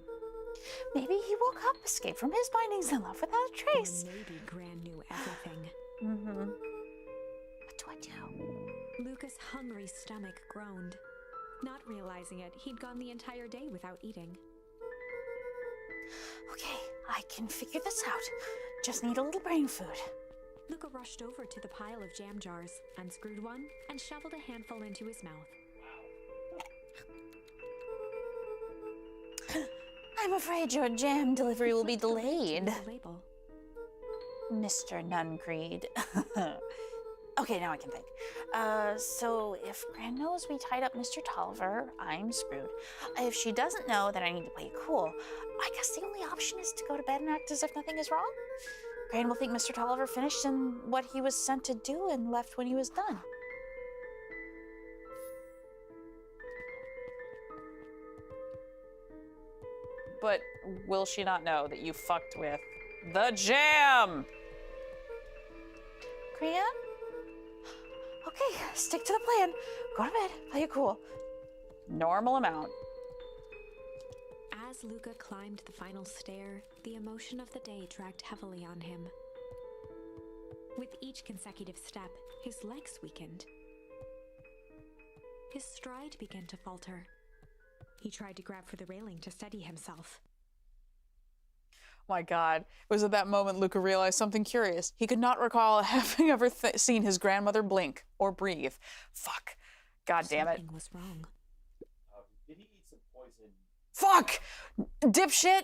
Maybe he woke up, escaped from his bindings, and left without a Or trace. maybe Gran knew everything. Mm-hmm. What do I do? Luca's hungry stomach groaned. Not realizing it, he'd gone the entire day without eating. Okay, I can figure this out. Just need a little brain food. Luca rushed over to the pile of jam jars, unscrewed one, and shoveled a handful into his mouth. I'm afraid your jam delivery will be He flipped the lid to delayed. read the label. Mr. Nuncreed. Okay, now I can think. So if Gran knows we tied up Mr. Tolliver, I'm screwed. If she doesn't know, then I need to play cool. I guess the only option is to go to bed and act as if nothing is wrong. Gran will think Mr. Tolliver finished in what he was sent to do and left when he was done. But will she not know that you fucked with the jam? Gran? Okay, stick to the plan. Go to bed, play it cool. Normal amount. As Luca climbed the final stair, the emotion of the day dragged heavily on him. With each consecutive step, his legs weakened. His stride began to falter. He tried to grab for the railing to steady himself. My God. It was at that moment Luca realized something curious. He could not recall having ever seen his grandmother blink or breathe. Fuck. God damn it. Something was wrong. Did he eat some poison? Fuck! Dipshit!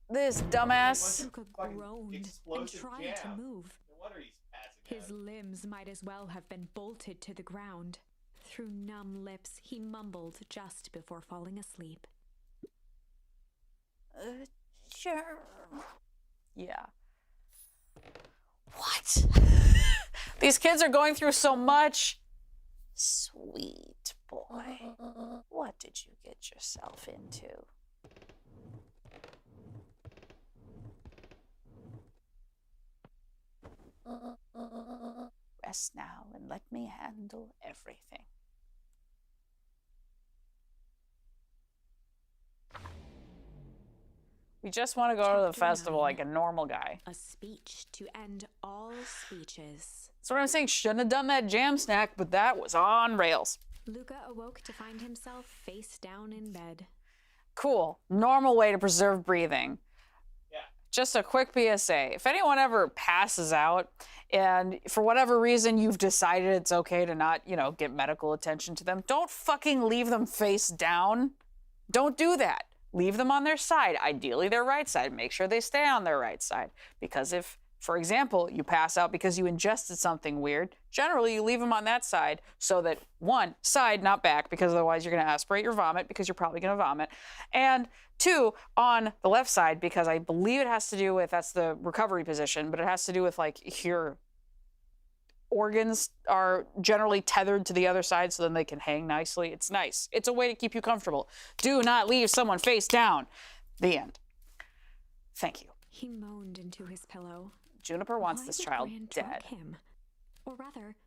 This dumbass. Luca Fucking groaned and explosive tried to jam. move. No wonder he's passing His out. limbs might as well have been bolted to the ground. Through numb lips, he mumbled just before falling asleep. Sure. Yeah. What? These kids are going through so much. Sweet boy. What did you get yourself into? rest now and let me handle everything. We just want to go to the Chapter festival 9. like a normal guy. A speech to end all speeches. That's what I'm saying. Shouldn't have done that jam snack, but that was on rails. Luca awoke to find himself face down in bed. Cool. Normal way to preserve breathing. Yeah. Just a quick PSA. If anyone ever passes out and for whatever reason you've decided it's okay to not, get medical attention to them, don't fucking leave them face down. Don't do that. Leave them on their side, ideally their right side. Make sure they stay on their right side. Because if, for example, you pass out because you ingested something weird, generally you leave them on that side so that, one, side, not back, because otherwise you're going to aspirate your vomit because you're probably going to vomit. And two, on the left side, because I believe it has to do with, that's the recovery position, but it has to do with like your organs are generally tethered to the other side so then they can hang nicely. It's nice. It's a way to keep you comfortable. Do not leave someone face down. The end. Thank you. He moaned into his pillow. Juniper wants Why this would child Gran dead. drug him? Or rather,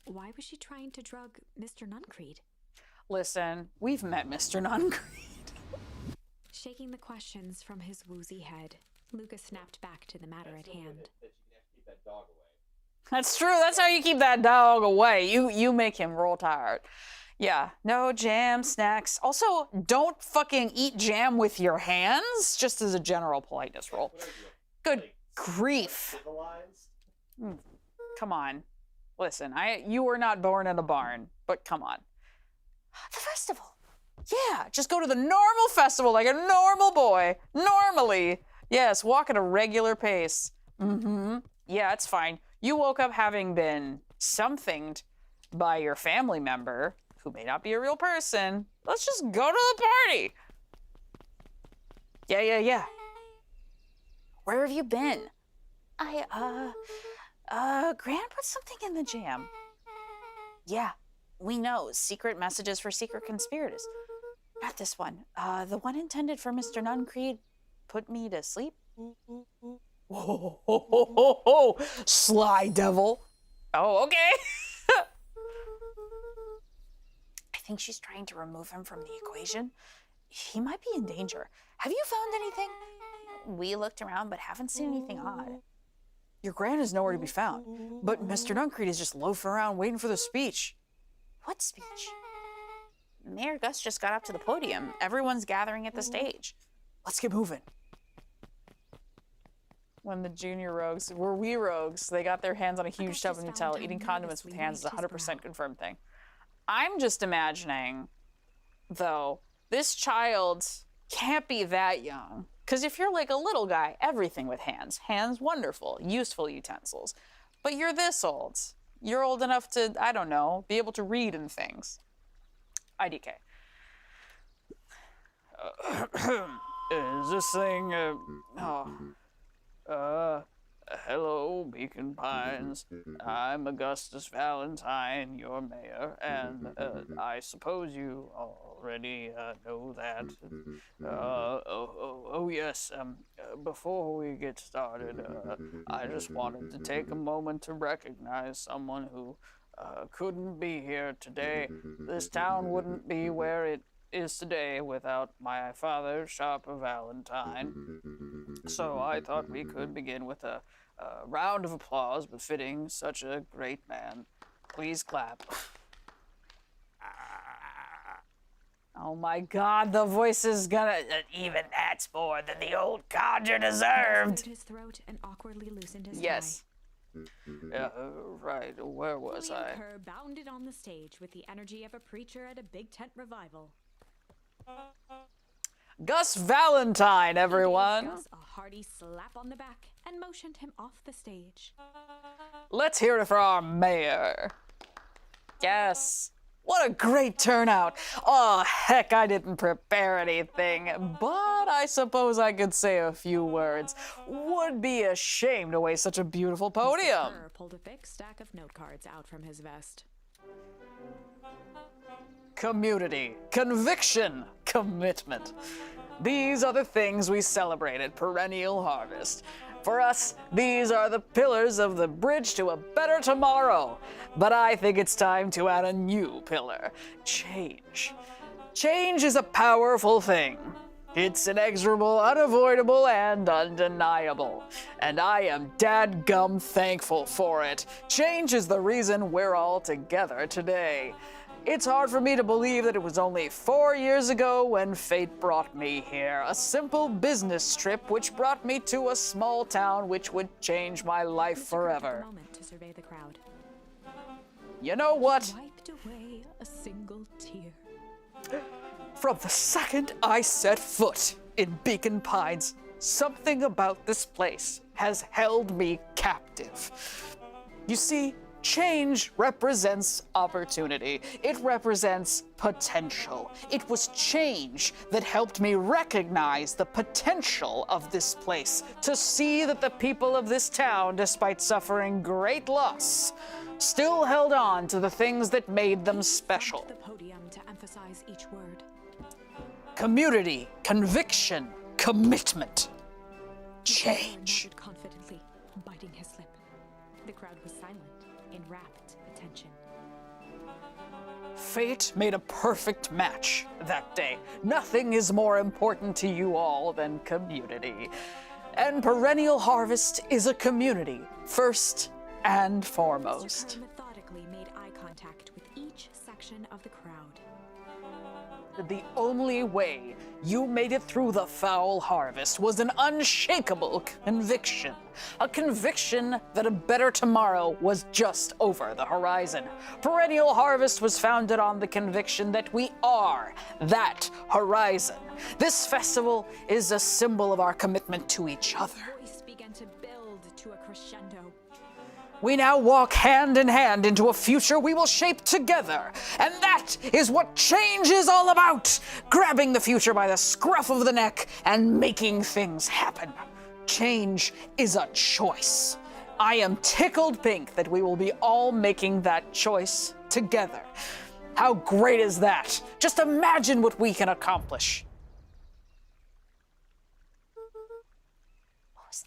why was she trying to drug Mr. Nuncreed? Listen, we've met Mr. Nuncreed. Shaking the questions from his woozy head, Luca snapped back to the matter at hand. That you can have to keep that dog away. That's true. That's how you keep that dog away. You make him roll tired. Yeah, no jam snacks. Also, don't fucking eat jam with your hands, just as a general politeness rule. What are you, Good like, grief. civilized? Come on. Listen, you were not born in a barn, but come on. The festival. Yeah, just go to the normal festival like a normal boy. Normally. Yes, walk at a regular pace. Mm-hmm. Yeah, it's fine. You woke up having been somethinged by your family member, who may not be a real person. Let's just go to the party. Yeah. Where have you been? Gran put something in the jam. Yeah, we know. Secret messages for secret conspirators. Not this one. The one intended for Mr. Nuncreed put me to sleep. Whoa, sly devil. Oh, okay. I think she's trying to remove him from the equation. He might be in danger. Have you found anything? We looked around, but haven't seen anything odd. Your Gran is nowhere to be found, but Mr. Nuncreed is just loafing around waiting for the speech. What speech? Mayor Gus just got up to the podium. Everyone's gathering at the stage. Let's get moving. When the junior rogues were wee rogues, they got their hands on a huge tub of Nutella. Eating condiments with hands is a 100% confirmed thing. I'm just imagining, though, this child can't be that young. Because if you're like a little guy, everything with hands. Hands, wonderful, useful utensils. But you're this old. You're old enough to, I don't know, be able to read and things. IDK. Is this thing, hello, Beacon Pines. I'm Augustus Valentine, your mayor, and I suppose you already know that. Yes, before we get started, I just wanted to take a moment to recognize someone who couldn't be here today. This town wouldn't be where it is today without my father, Sharper Valentine. So I thought we could begin with a round of applause befitting such a great man. Please clap. Oh my God, the voice is gonna... Even that's more than the old codger deserved. Cleared his throat and awkwardly loosened his Yes. tie. Right, where was William I? Kerr bounded on the stage with the energy of a preacher at a big tent revival. Gus Valentine, He everyone. gave Gus a hearty slap on the back and motioned him off the stage. Let's hear it for our mayor. Yes. What a great turnout. Oh, heck, I didn't prepare anything, but I suppose I could say a few words. Would be a shame to waste such a beautiful podium. Mr. Kerr pulled a thick stack of note cards out from his vest. Community, conviction, commitment. These are the things we celebrate at Perennial Harvest. For us, these are the pillars of the bridge to a better tomorrow. But I think it's time to add a new pillar: change. Change is a powerful thing. It's inexorable, unavoidable, and undeniable. And I am dadgum thankful for it. Change is the reason we're all together today. It's hard for me to believe that it was only 4 years ago when fate brought me here. A simple business trip which brought me to a small town which would change my life Mr. Kerr took forever. a moment to survey the crowd. You know what? Wiped away a single tear. From the second I set foot in Beacon Pines, something about this place has held me captive. You see, change represents opportunity. It represents potential. It was change that helped me recognize the potential of this place, to see that the people of this town, despite suffering great loss, still held on to the things that made them special. Jumped the podium to emphasize each word. Community, conviction, commitment, Kerr change. nodded confidently, biting his lip. The crowd was silent, in rapt attention. Fate made a perfect match that day. Nothing is more important to you all than community. And Perennial Harvest is a community, first and Mr. foremost. Kerr methodically made eye contact with each section of the crowd. The only way you made it through the foul harvest was an unshakable conviction. A conviction that a better tomorrow was just over the horizon. Perennial Harvest was founded on the conviction that we are that horizon. This festival is a symbol of our commitment to each other. His voice began to build to a crescendo. We now walk hand in hand into a future we will shape together. And that is what change is all about. Grabbing the future by the scruff of the neck and making things happen. Change is a choice. I am tickled pink that we will be all making that choice together. How great is that? Just imagine what we can accomplish.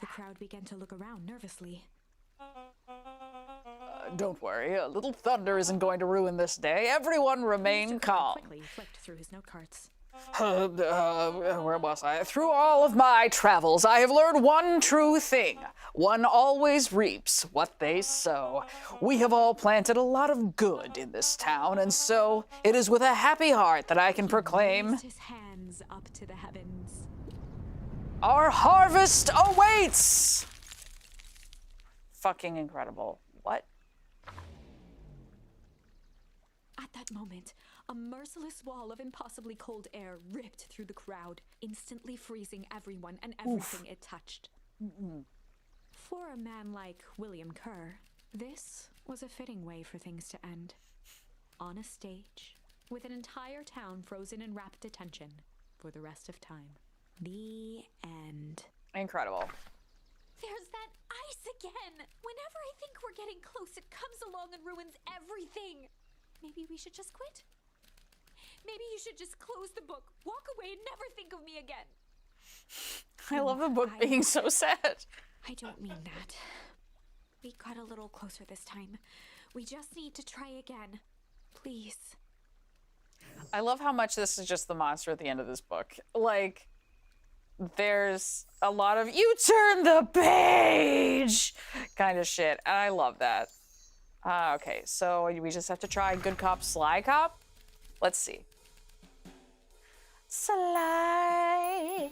The crowd began to look around nervously. Don't worry, a little thunder isn't going to ruin this day. Everyone remain Mr. Kerr calm. quickly flicked through his note cards. Where was I? Through all of my travels, I have learned one true thing. One always reaps what they sow. We have all planted a lot of good in this town, and so it is with a happy heart that I can proclaim Raised his hands up to the heavens. our harvest awaits! Fucking incredible. What? At that moment, a merciless wall of impossibly cold air ripped through the crowd, instantly freezing everyone and everything it touched. For a man like William Kerr, this was a fitting way for things to end. On a stage, with an entire town frozen in rapt attention for the rest of time. The end. Incredible. There's that ice again! Whenever I think we're getting close, it comes along and ruins everything! Maybe we should just quit? Maybe you should just close the book, walk away, and never think of me again. I love the book being so sad. I don't mean that. We got a little closer this time. We just need to try again. Please. I love how much this is just the monster at the end of this book. Like, there's a lot of you turn the page kind of shit. And I love that. Okay, so we just have to try Good Cop, Sly Cop. Let's see. Sly.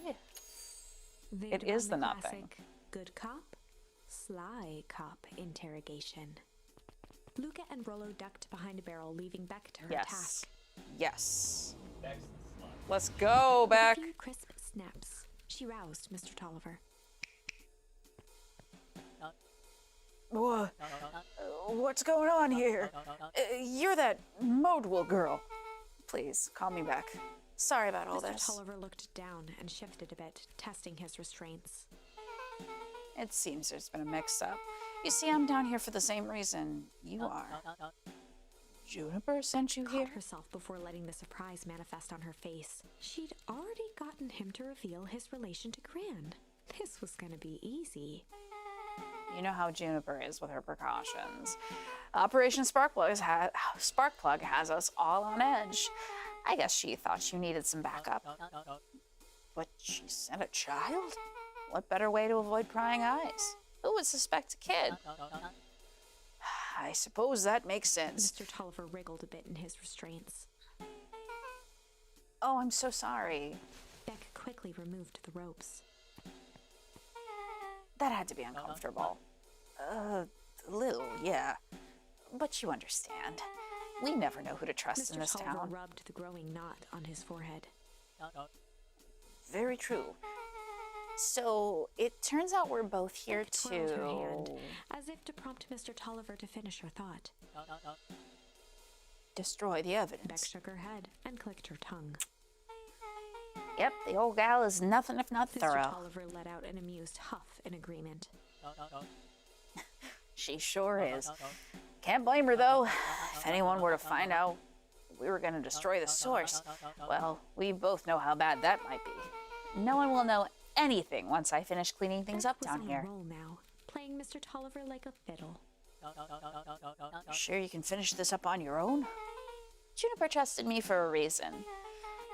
They It is began the nothing. classic good cop, sly cop interrogation. Luca and Rollo ducked behind a barrel, leaving Beck to her Yes. task. Yes. Back to the slide. Let's go With back. a few crisp snaps, she roused Mr. Tolliver. What's going on here? You're that Modwell girl. Please, call me back. Sorry about all Mr. this. Tolliver looked down and shifted a bit, testing his restraints. It seems there's been a mix-up. You see, I'm down here for the same reason you are. Juniper sent you here? Caught herself before letting the surprise manifest on her face. She'd already gotten him to reveal his relation to Gran. This was gonna be easy. You know how Juniper is with her precautions. Operation Sparkplug has us all on edge. I guess she thought you needed some backup. But she sent a child? What better way to avoid prying eyes? Who would suspect a kid? I suppose that makes sense. Mr. Tolliver wriggled a bit in his restraints. Oh, I'm so sorry. Beck quickly removed the ropes. That had to be uncomfortable. A little, yeah. But you understand. We never know who to trust in Mr. this Tolliver town. rubbed the growing knot on his forehead. Very true. So, it turns out we're both here Beck twirled her hand, to as if to prompt Mr. Tolliver to finish her thought. destroy the Beck evidence. shook her head and clicked her tongue. Yep, the old gal is nothing if not Mr. thorough. Tolliver let out an amused huff in agreement. She sure is. Can't blame her, though. If anyone were to find out we were going to destroy the source, well, we both know how bad that might be. No one will know anything once I finish cleaning things Beck up was down on here. a roll now, playing Mr. Tolliver like a fiddle. Sure you can finish this up on your own? Juniper trusted me for a reason.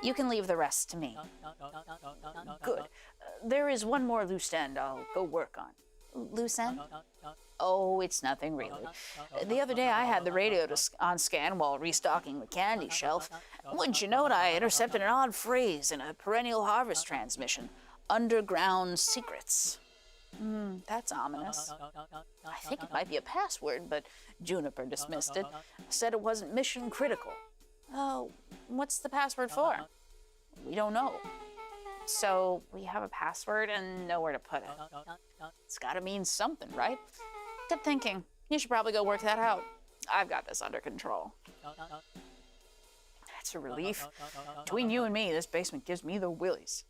You can leave the rest to me. Good. There is one more loose end I'll go work on. Loose end? Oh, it's nothing really. The other day I had the radio on scan while restocking the candy shelf. Wouldn't you know it, I intercepted an odd phrase in a perennial harvest transmission. Underground secrets. That's ominous. I think it might be a password, but Juniper dismissed it. Said it wasn't mission critical. Oh, what's the password for? We don't know. So we have a password and nowhere to put it. It's gotta mean something, right? Good thinking. You should probably go work that out. I've got this under control. That's a relief. Between you and me, this basement gives me the willies.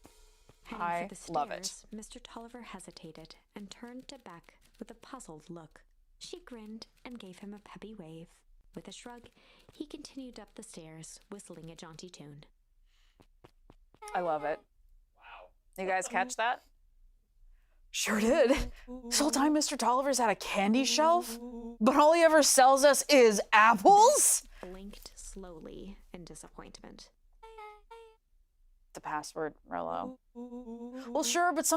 Heading I for the love it. stairs, Mr. Tolliver hesitated and turned to Beck with a puzzled look. She grinned and gave him a peppy wave. With a shrug, he continued up the stairs, whistling a jaunty tune. I love it. Wow. You guys catch that? Sure did. This whole time Mr. Tolliver's at a candy shelf, but all he ever sells us is apples? Blinked slowly in disappointment. The password, Rolo. Well, sure, but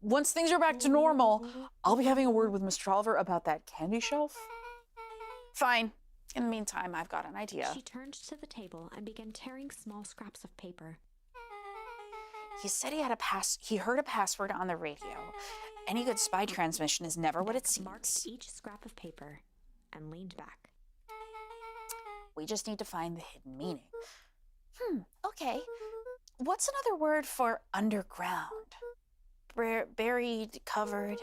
once things are back to normal, I'll be having a word with Mr. Tolliver about that candy shelf. Fine. In the meantime, I've got an idea. She turned to the table and began tearing small scraps of paper. He said he heard a password on the radio. Any good spy transmission is never what it Beck marked seems. each scrap of paper and leaned back. We just need to find the hidden meaning. Okay. What's another word for underground? Buried, covered.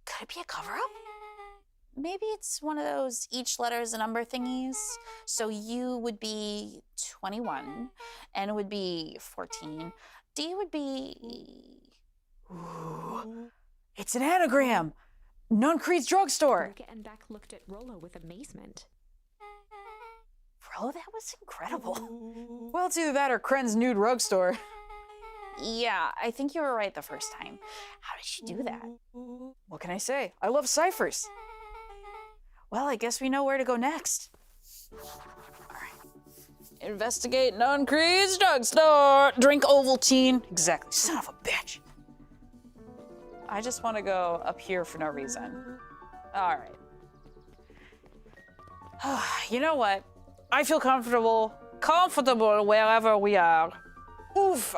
Could it be a cover-up? Maybe it's one of those each letter is a number thingies. So U would be 21, N would be 14, D would be... Ooh, it's an anagram! Nuncreed's drugstore! Luca and Beck looked at Rolo with amazement. Bro, that was incredible. Well, it's either that or Kren's new drugstore. Yeah, I think you were right the first time. How did you do that? What can I say? I love ciphers. Well, I guess we know where to go next. All right. Investigate Nuncreed's drugstore. Drink Ovaltine. Exactly. Son of a bitch. I just want to go up here for no reason. All right. You know what? I feel comfortable wherever we are. Oof.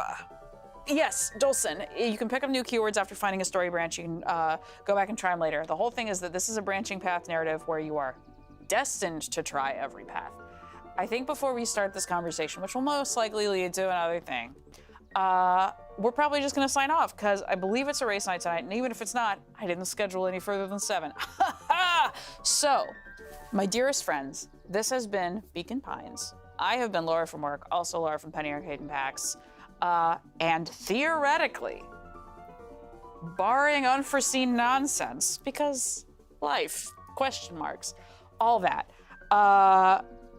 Yes, Dolson, you can pick up new keywords after finding a story branch. You can go back and try them later. The whole thing is that this is a branching path narrative where you are destined to try every path. I think before we start this conversation, which will most likely lead to another thing, we're probably just gonna sign off because I believe it's a race night tonight, and even if it's not, I didn't schedule any further than 7. So, my dearest friends, this has been Beacon Pines. I have been Laura from work, also Laura from Penny Arcade and PAX. And theoretically, barring unforeseen nonsense, because life, question marks, all that,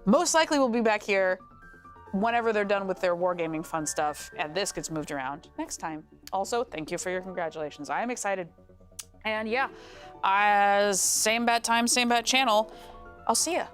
most likely we'll be back here whenever they're done with their wargaming fun stuff and this gets moved around next time. Also, thank you for your congratulations. I am excited. And yeah, same bat time, same bat channel. I'll see ya.